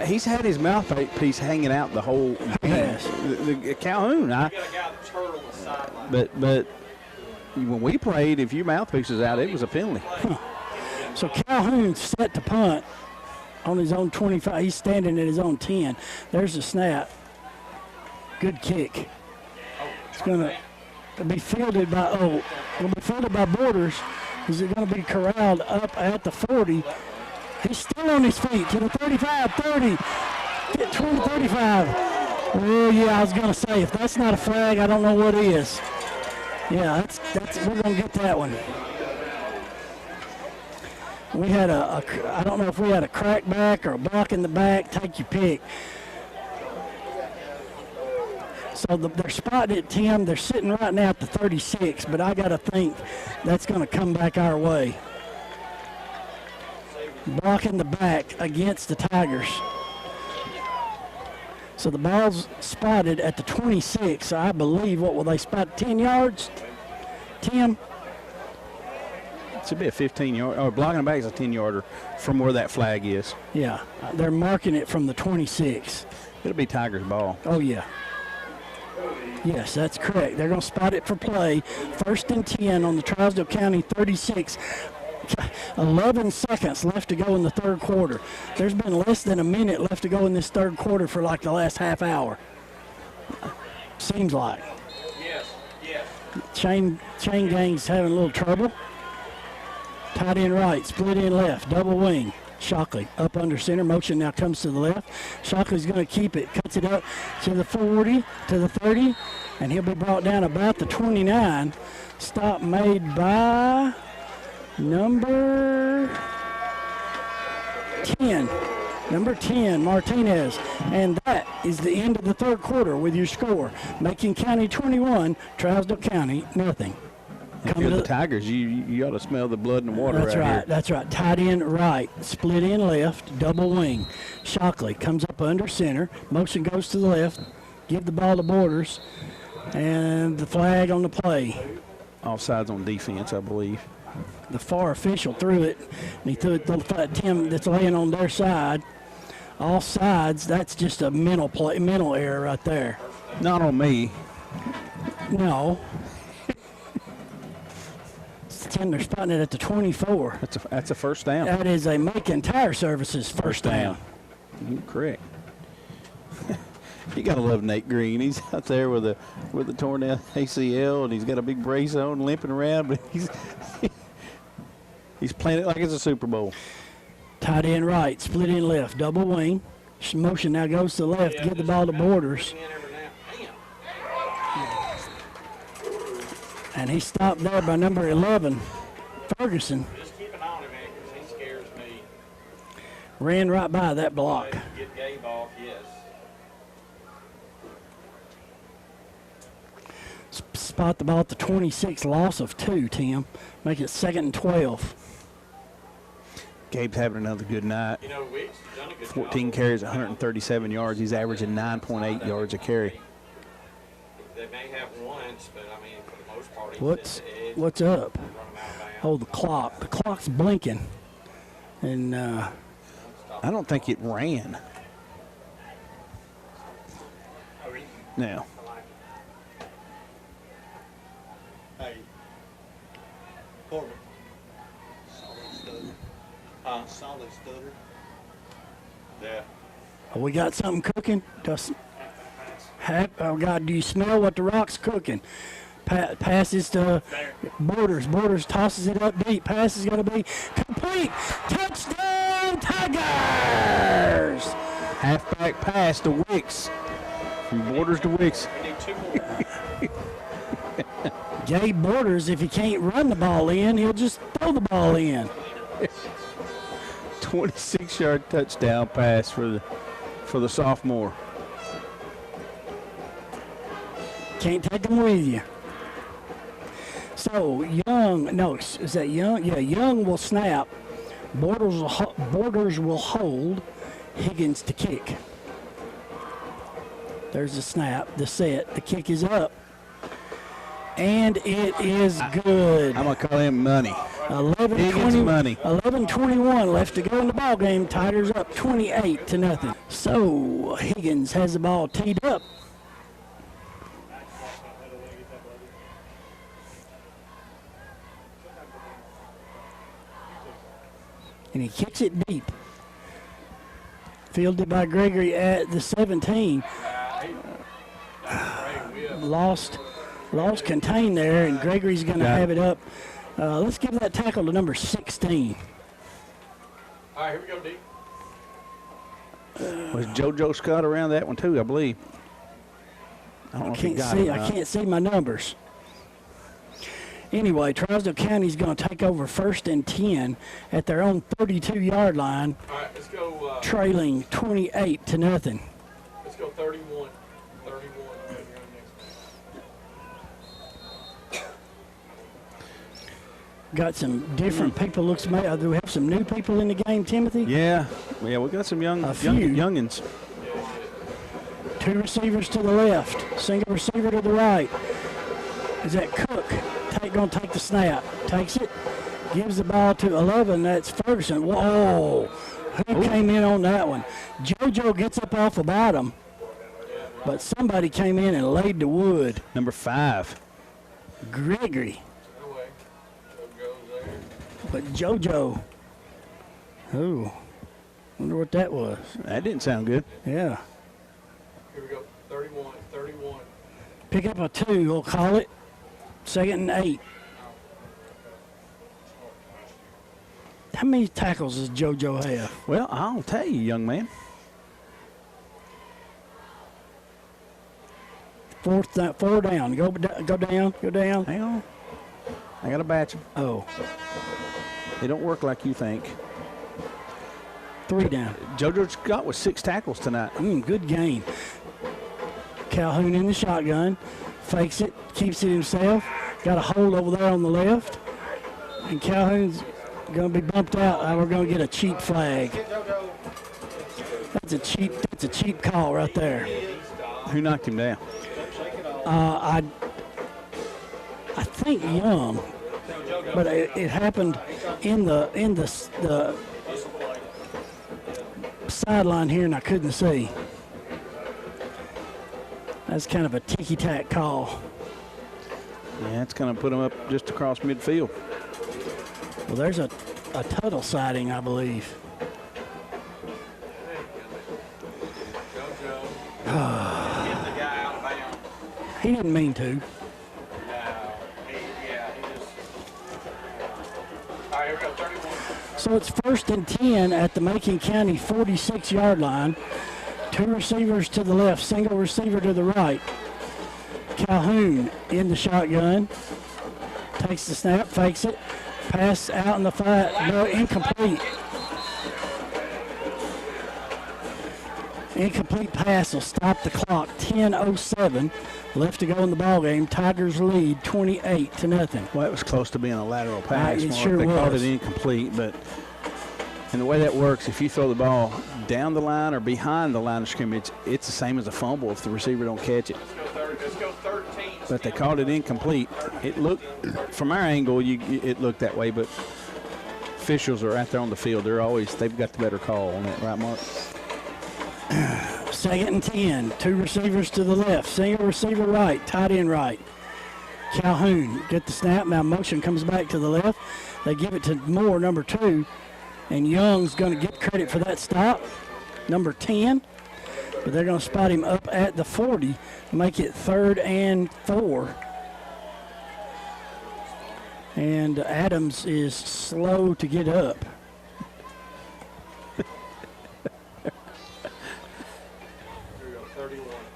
He's had his mouthpiece hanging out the whole game. Yes. The Calhoun. But when we played, if your mouthpiece was out, it was a penalty. So Calhoun's set to punt on his own 25. He's standing at his own 10. There's the snap. Good kick. It's going to be fielded by Borders. Is it going to be corralled up at the 40? He's still on his feet to the 35, 30, 20, 35. Oh, yeah, I was going to say, if that's not a flag, I don't know what is. Yeah, that's we're going to get that one. We had I don't know if we had a crack back or a block in the back. Take your pick. So they're spotted at 10. They're sitting right now at the 36, but I got to think that's going to come back our way. Block in the back against the Tigers. So the ball's spotted at the 26. I believe, what will they spot, 10 yards? 10? It should be a 15-yard, or blocking the back is a 10-yarder from where that flag is. Yeah, they're marking it from the 26. It'll be Tigers' ball. Oh, yeah. Yes, that's correct. They're going to spot it for play. 1st and 10 on the Trousdale County 36. 11 seconds left to go in the 3rd quarter. There's been less than a minute left to go in this 3rd quarter for like the last half hour. Seems like. Yes. Chain gang's having a little trouble. Tight end right, split in left, double wing. Shockley up under center. Motion now comes to the left. Shockley's going to keep it. Cuts it up to the 40, to the 30, and he'll be brought down about the 29. Stop made by number 10. Number 10, Martinez. And that is the end of the 3rd quarter with your score. Macon County 21, Trousdale County nothing. If you're the Tigers, you ought to smell the blood and the water. That's right. Here. That's right. Tight end right, split in left, double wing. Shockley comes up under center. Motion goes to the left. Give the ball to Borders, and the flag on the play. Offsides on defense, I believe. The far official threw it, and he threw it to the Tim that's laying on their side. All sides. That's just a mental error right there. Not on me. No. the 10. They're spotting it at the 24. That's a first down. That is a Macon Tire Services first down. You're correct. You gotta love Nate Green. He's out there with a torn down ACL, and he's got a big brace on, limping around, but he's playing it like it's a Super Bowl. Tight end right, split in left, double wing. Motion now goes to the left. Give the ball to Borders. And he stopped there by number 11, Ferguson. Just keep an eye on him, man, because he scares me. Ran right by that block. Get Gabe off, yes. Spot the ball at the 26, loss of 2, Tim. Make it 2nd and 12. Gabe's having another good night. You know, Weeks has done a good 14 job. carries, 137 yards. He's averaging 9.8 yards a carry. They may have once, but I mean, for the most part, he's What's at the edge, what's up? run him out of bounds. Oh, the clock. The clock's blinking. And I don't think it ran. Now, Hey, Corbin. Solid stutter. Solid stutter. Yeah. we got something cooking. Oh, God, do you smell what the rock's cooking? Passes to Borders. Borders tosses it up deep. Pass is going to be complete. Touchdown, Tigers! halfback pass to Wicks. From Borders to Wicks. We need 2 more. Gabe Borders, if he can't run the ball in, he'll just throw the ball in. 26-yard touchdown pass for the sophomore. Can't take him with you. So Young, no, is that Young? Yeah, Young will snap. Borders will hold. Higgins to kick. There's the snap, the set, the kick is up. And it is good. I'm going to call him money. 11:21 left to go in the ball game. Tigers up 28-0. So Higgins has the ball teed up. And he kicks it deep. Fielded by Gregory at the 17. Lost contained there, and Gregory's going to have it up. Let's give that tackle to number 16. All right, here we go, D. Was JoJo Scott around that one too, I believe? I don't know if he got it or I not. can't see my numbers. Anyway, Trousdale County's going to take over 1st and 10 at their own 32-yard line, All right, let's go. trailing 28-0. Let's go 31. 31. Got some different people. Do we have some new people in the game, Timothy? Yeah, we got some few. youngins. 2 receivers to the left, single receiver to the right. Is that Cook? Going to take the snap. Takes it, gives the ball to 11. That's Ferguson. Whoa! Who came in on that one? JoJo gets up off the bottom, but somebody came in and laid the wood. Number 5. Gregory. No way. Goes there. But JoJo. Ooh. Wonder what that was. That didn't sound good. Yeah. Here we go. 31. 31. Pick up a 2, we'll call it. 2nd and 8. How many tackles does JoJo have? Well, I'll tell you, young man. 4 down. Go down. Hang on. I got to batch them. Oh, They don't work like you think. 3 down. JoJo Scott with 6 tackles tonight. Good gain. Calhoun in the shotgun. Fakes it. Keeps it himself. Got a hold over there on the left. And Calhoun's going to be bumped out. We're going to get a cheap flag. That's a cheap call right there. Who knocked him down? I think Young, but it happened in the sideline here, and I couldn't see. That's kind of a ticky-tack call. Yeah, it's going to put him up just across midfield. Well, there's a Tuttle sighting, I believe. Hit the guy out of bounds. He didn't mean to. No, he just. All right, here we go, 31. So it's 1st and 10 at the Macon County 46-yard line. 2 receivers to the left, single receiver to the right. Calhoun in the shotgun. Takes the snap, fakes it. Pass out in the flat. No, incomplete. Incomplete pass will stop the clock. 10:07 left to go in the ball game. Tigers lead 28-0. Well, it was close to being a lateral pass. It Mark. sure They called was. it incomplete, but and the way that works, if you throw the ball down the line or behind the line of scrimmage, it's the same as a fumble if the receiver don't catch it. Let's go 13. But they called it incomplete. It looked, from our angle, it looked that way, but officials are out there on the field. They've got the better call on that, right, Mark? 2nd and 10. 2 receivers to the left. Single receiver right. Tight end right. Calhoun get the snap. Now motion comes back to the left. They give it to Moore, number 2. And Young's going to get credit for that stop, number 10. But they're going to spot him up at the 40, make it 3rd and 4. And Adams is slow to get up.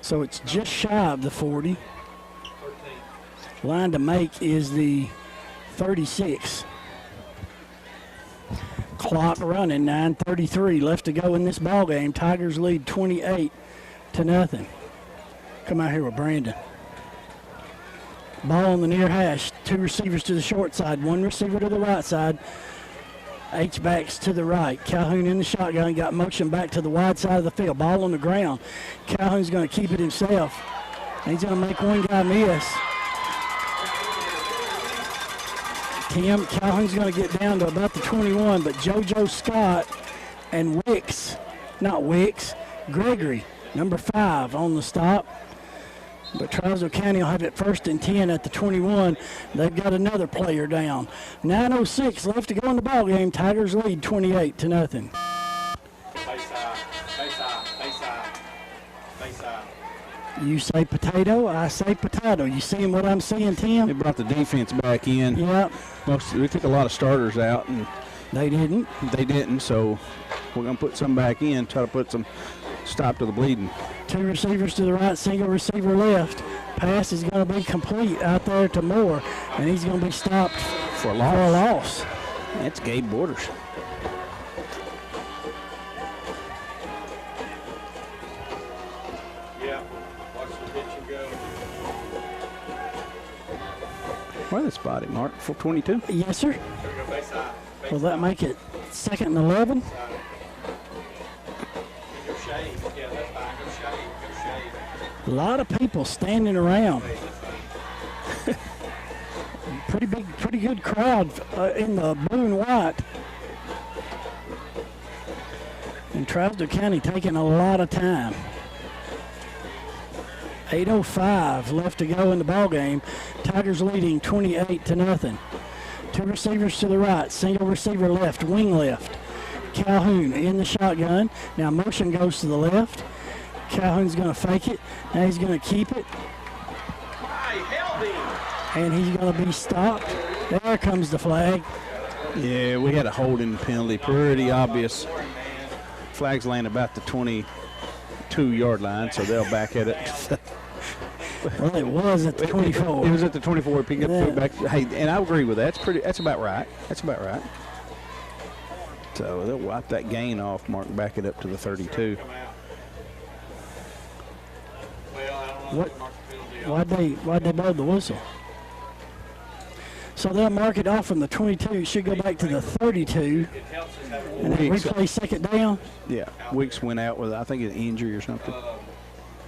So it's just shy of the 40. Line to make is the 36. Clock running, 9:33 left to go in this ball game. Tigers lead 28-0. Come out here with Brandon. Ball on the near hash. 2 receivers to the short side, 1 receiver to the right side. H-backs to the right. Calhoun in the shotgun, got motion back to the wide side of the field. Ball on the ground. Calhoun's going to keep it himself. He's going to make one guy miss. Tim Calhoun's going to get down to about the 21, but JoJo Scott and Gregory, number 5 on the stop. But Trousdale County will have it 1st and 10 at the 21. They've got another player down. 9:06 left to go in the ball game. Tigers lead 28-0. You say potato, I say potato. You seeing what I'm seeing, They Tim? brought the defense back in. Yep, We took a lot of starters out, and they didn't. they didn't, so we're going to put some back in, try to put some stop to the bleeding. 2 receivers to the right, single receiver left. Pass is going to be complete out there to Moore, and he's going to be stopped For a for loss. a loss. That's Gabe Borders. Yeah, watch the pitch and go. Where they spot it, Mark? 422? Yes, sir. Here we go, base side. Will that make it 2nd and 11? Go shade. Yeah, that's fine. Go shade. Go shade. A lot of people standing around. Pretty good crowd in the blue and white. And Trousdale County taking a lot of time. 8:05 left to go in the ball game. Tigers leading 28-0. 2 receivers to the right, single receiver left, wing left. Calhoun in the shotgun. Now motion goes to the left. Calhoun's going to fake it. Now he's going to keep it. I held him. And he's going to be stopped. There comes the flag. Yeah, we had a holding penalty, pretty obvious. Flag's laying about the 22-yard line, so they'll back at it. Well, it was at the 24. It was at the 24. Pick up, Yeah. put it back. Hey, and I agree with that. That's about right. That's about right. So they'll wipe that gain off, Mark, back it up to the 32. Come out. Well, I don't know. What- Mark the penalty off. Why'd they blow the whistle? So they'll mark it off from the 22. It should go back to the 32. It helps us have a And then Weeks. replay 2nd down. Yeah, Weeks went out with, I think, an injury or something.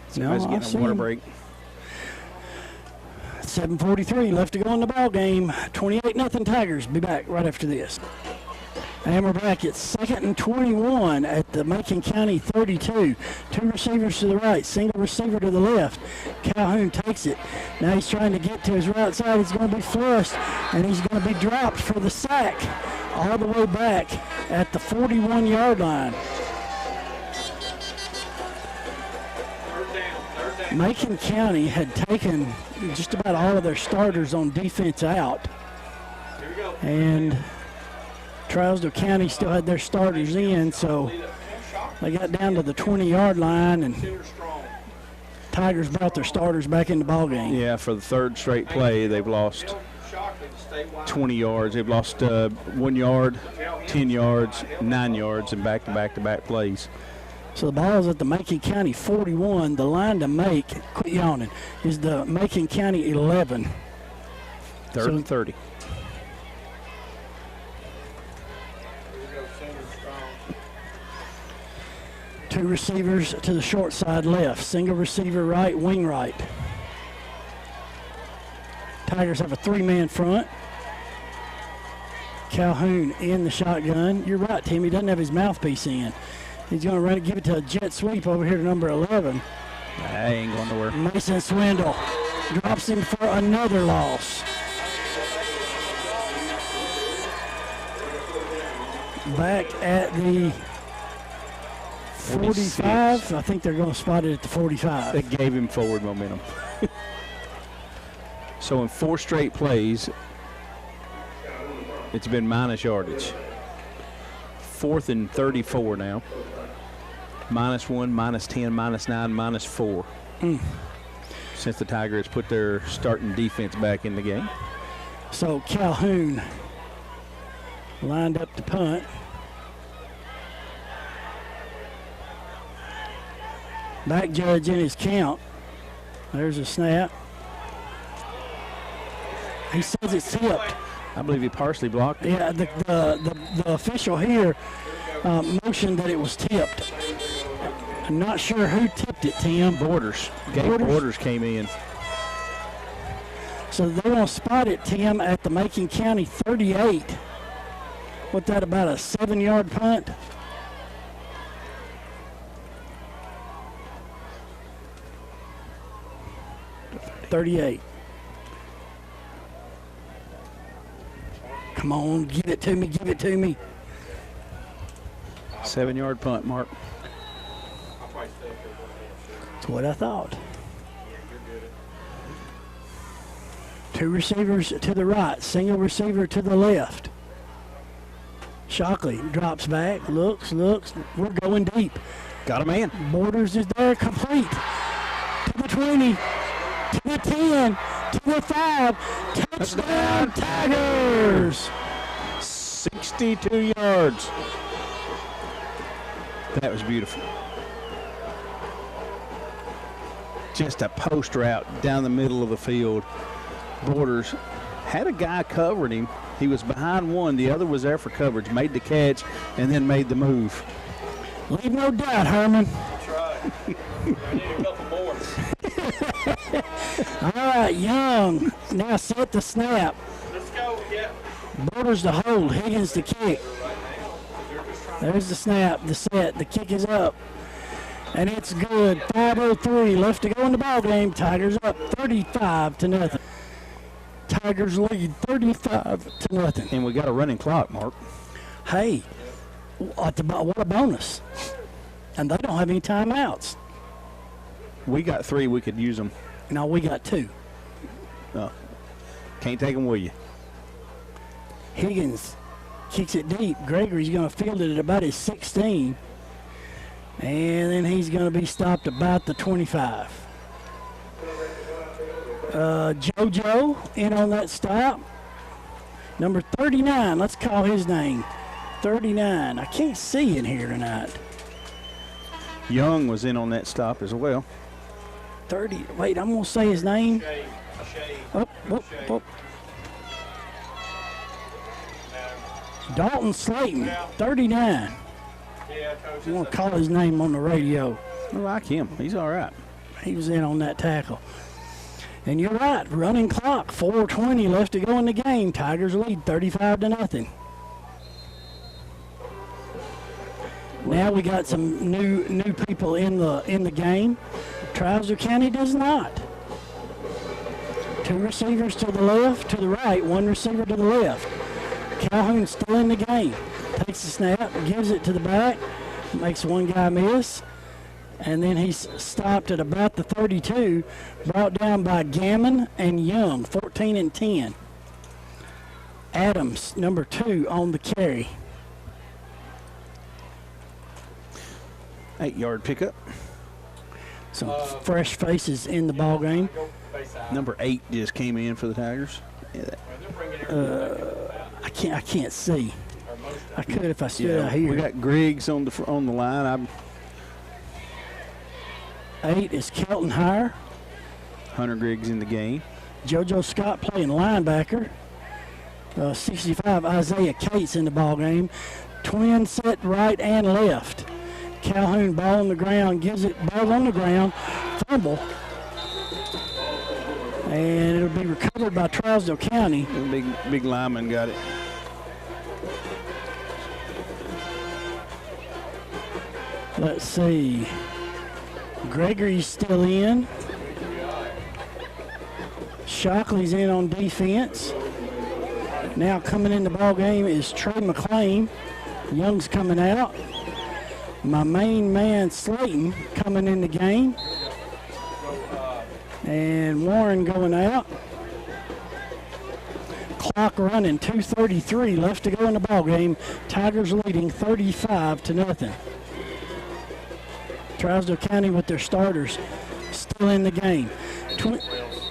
Somebody's I getting see a water him. break. 7:43 left to go in the ball game. 28-0 Tigers. Be back right after this. And we're back at 2nd and 21 at the Macon County 32. 2 receivers to the right, single receiver to the left. Calhoun takes it. Now he's trying to get to his right side. He's going to be flushed, and he's going to be dropped for the sack all the way back at the 41-yard line. Macon County had taken just about all of their starters on defense out. And Trousdale County still had their starters in, so they got down to the 20-yard line, and Tigers brought their starters back in the ballgame. Yeah, for the third straight play, they've lost 20 yards. They've lost 1 yard, 10 yards, 9 yards, and back-to-back plays. So the ball's at the Macon County 41. The line to make, quit yawning, is the Macon County 11. Third and 30. Two receivers to the short side left. Single receiver right, wing right. Tigers have a three-man front. Calhoun in the shotgun. You're right, Tim. He doesn't have his mouthpiece in. He's going to run it, give it to a jet sweep over here to number 11. I ain't going nowhere. Mason Swindle drops him for another loss. Back at the 45. I think they're going to spot it at the 45. That gave him forward momentum. So in 4 straight plays, it's been minus yardage. 4th and 34 now. -1, -10, -9, -4. Since the Tigers put their starting defense back in the game. So Calhoun lined up to punt. Back judge in his count. There's a snap. He says it's tipped. I believe he partially blocked it. Yeah, the official here motioned that it was tipped. I'm not sure who tipped it, Tim. Borders. Borders came in. So they're going to spot it, Tim, at the Macon County 38. What's that, about a 7-yard punt? .38. Come on, give it to me, give it to me. 7-yard punt, Mark. That's what I thought. Two receivers to the right, single receiver to the left. Shockley drops back, looks. We're going deep. Got a man. Borders is there, complete. To the 20, to the 10, to the 5. Touchdown, Tigers! 62 yards. That was beautiful. Just a post route down the middle of the field. Borders had a guy covering him. He was behind one. The other was there for coverage. Made the catch and then made the move. Leave no doubt, Herman. That's right. I need a couple more. All right, Young now set the snap. Let's go. Yeah. Borders to hold, Higgins to kick. There's the snap, the set, the kick is up. And it's good. 5:03 left to go in the ball game. Tigers up 35-0. Tigers lead 35-0. And we got a running clock, Mark. Hey, what a bonus. And they don't have any timeouts. We got 3. We could use them. No, we got 2. No. Can't take them with you. Higgins kicks it deep. Gregory's going to field it at about his 16. And then he's going to be stopped about the 25. JoJo in on that stop. Number 39, let's call his name. 39. I can't see in here tonight. Young was in on that stop as well. 30. Wait, I'm going to say his name. Shade. Oh. Dalton Slayton, 39. Yeah, Coach. I'm going to call his name on the radio. I like him. He's all right. He was in on that tackle. And you're right, running clock, 4:20 left to go in the game. Tigers lead 35-0. Now we got some new people in the game. Trousdale County does not. 2 receivers to the left, to the right, 1 receiver to the left. Calhoun still in the game. Takes the snap, gives it to the back, makes one guy miss, and then he's stopped at about the 32, brought down by Gammon and Young, 14 and 10. Adams, number 2, on the carry. 8-yard pickup. Some fresh faces in the ball game. Number 8 just came in for the Tigers. Yeah, I can't see. I could if I stood out we here. got Griggs on the line. 8 is Kelton Hire. Hunter Griggs in the game. JoJo Scott playing linebacker. 65, Isaiah Cates in the ball game. Twin set right and left. Calhoun ball on the ground, gives it ball on the ground, fumble. And it'll be recovered by Trousdale County. The big lineman got it. Let's see. Gregory's still in. Shockley's in on defense. Now coming in the ball game is Trey McLean. Young's coming out. My main man Slayton coming in the game. And Warren going out. Clock running, 2:33 left to go in the ball game. Tigers leading 35-0. Trousdale County with their starters still in the game.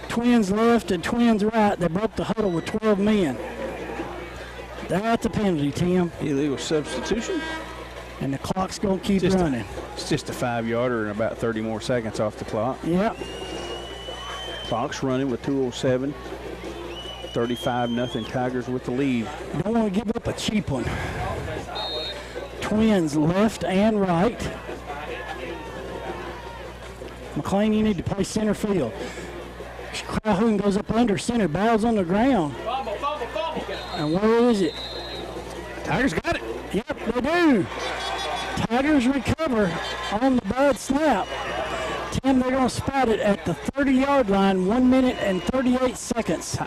Twins left and Twins right. They broke the huddle with 12 men. That's a penalty, Tim. Illegal substitution. And the clock's going to keep running. It's just a 5-yarder and about 30 more seconds off the clock. Yep. Clock's running with 2:07. 35-0 Tigers with the lead. Don't want to give up a cheap one. Twins left and right. McLean, you need to play center field. Calhoun goes up under center, balls on the ground. And where is it? Tigers got it. Yep, they do. Tigers recover on the bad snap. Tim, they're going to spot it at the 30-yard line, 1 minute and 38 seconds.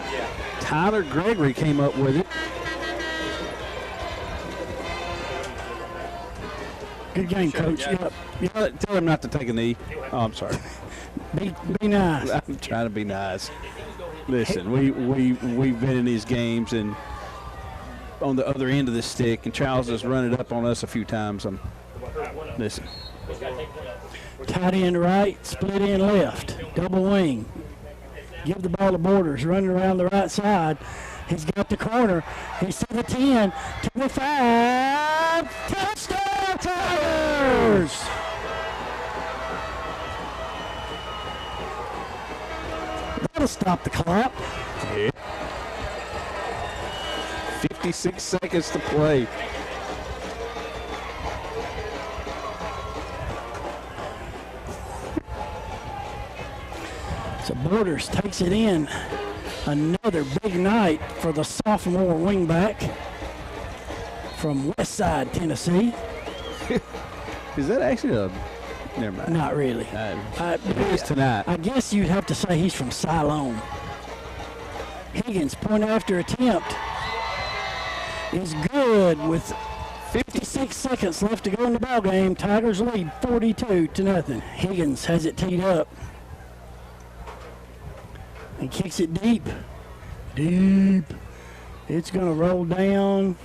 Tyler Gregory came up with it. Good game, Coach. Yep. Tell him not to take a knee. Oh, I'm sorry. Be nice. I'm trying to be nice. Listen, we've been in these games and on the other end of the stick, and Charles has run it up on us a few times. Listen. Tight end right, split end left, double wing. Give the ball to Borders, running around the right side. He's got the corner. He's to the 10, to the 5. Touchdown, Tigers! That'll stop the clock. Yeah. 56 seconds to play. So Borders takes it in. Another big night for the sophomore wingback from Westside, Tennessee. Is that actually a... Never mind. Not really. It is tonight. I guess you'd have to say he's from Siloam. Higgins' point after attempt is good with 56 seconds left to go in the ball game. Tigers lead 42-0. Higgins has it teed up. And kicks it deep. Deep. It's going to roll down.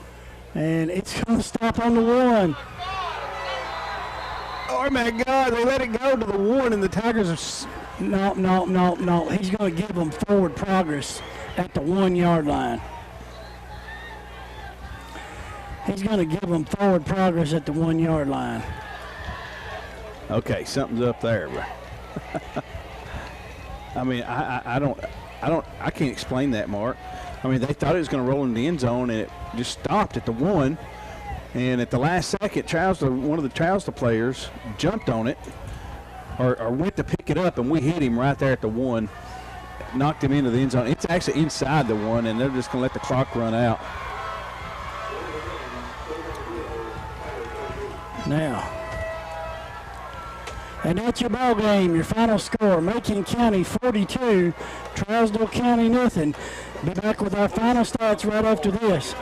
And it's going to stop on the 1. Oh, my God. They let it go to the 1, and the Tigers are... No. He's going to give them forward progress at the 1-yard line. He's going to give them forward progress at the 1-yard line. Okay, something's up there. I mean, I can't explain that, Mark. I mean, they thought it was going to roll in the end zone, and it just stopped at the 1. And at the last second, one of the Trousdale players jumped on it or went to pick it up, and we hit him right there at the 1, knocked him into the end zone. It's actually inside the 1, and they're just going to let the clock run out. Now, and that's your ball game. Your final score: Macon County 42, Trousdale County nothing. Be back with our final stats right after this.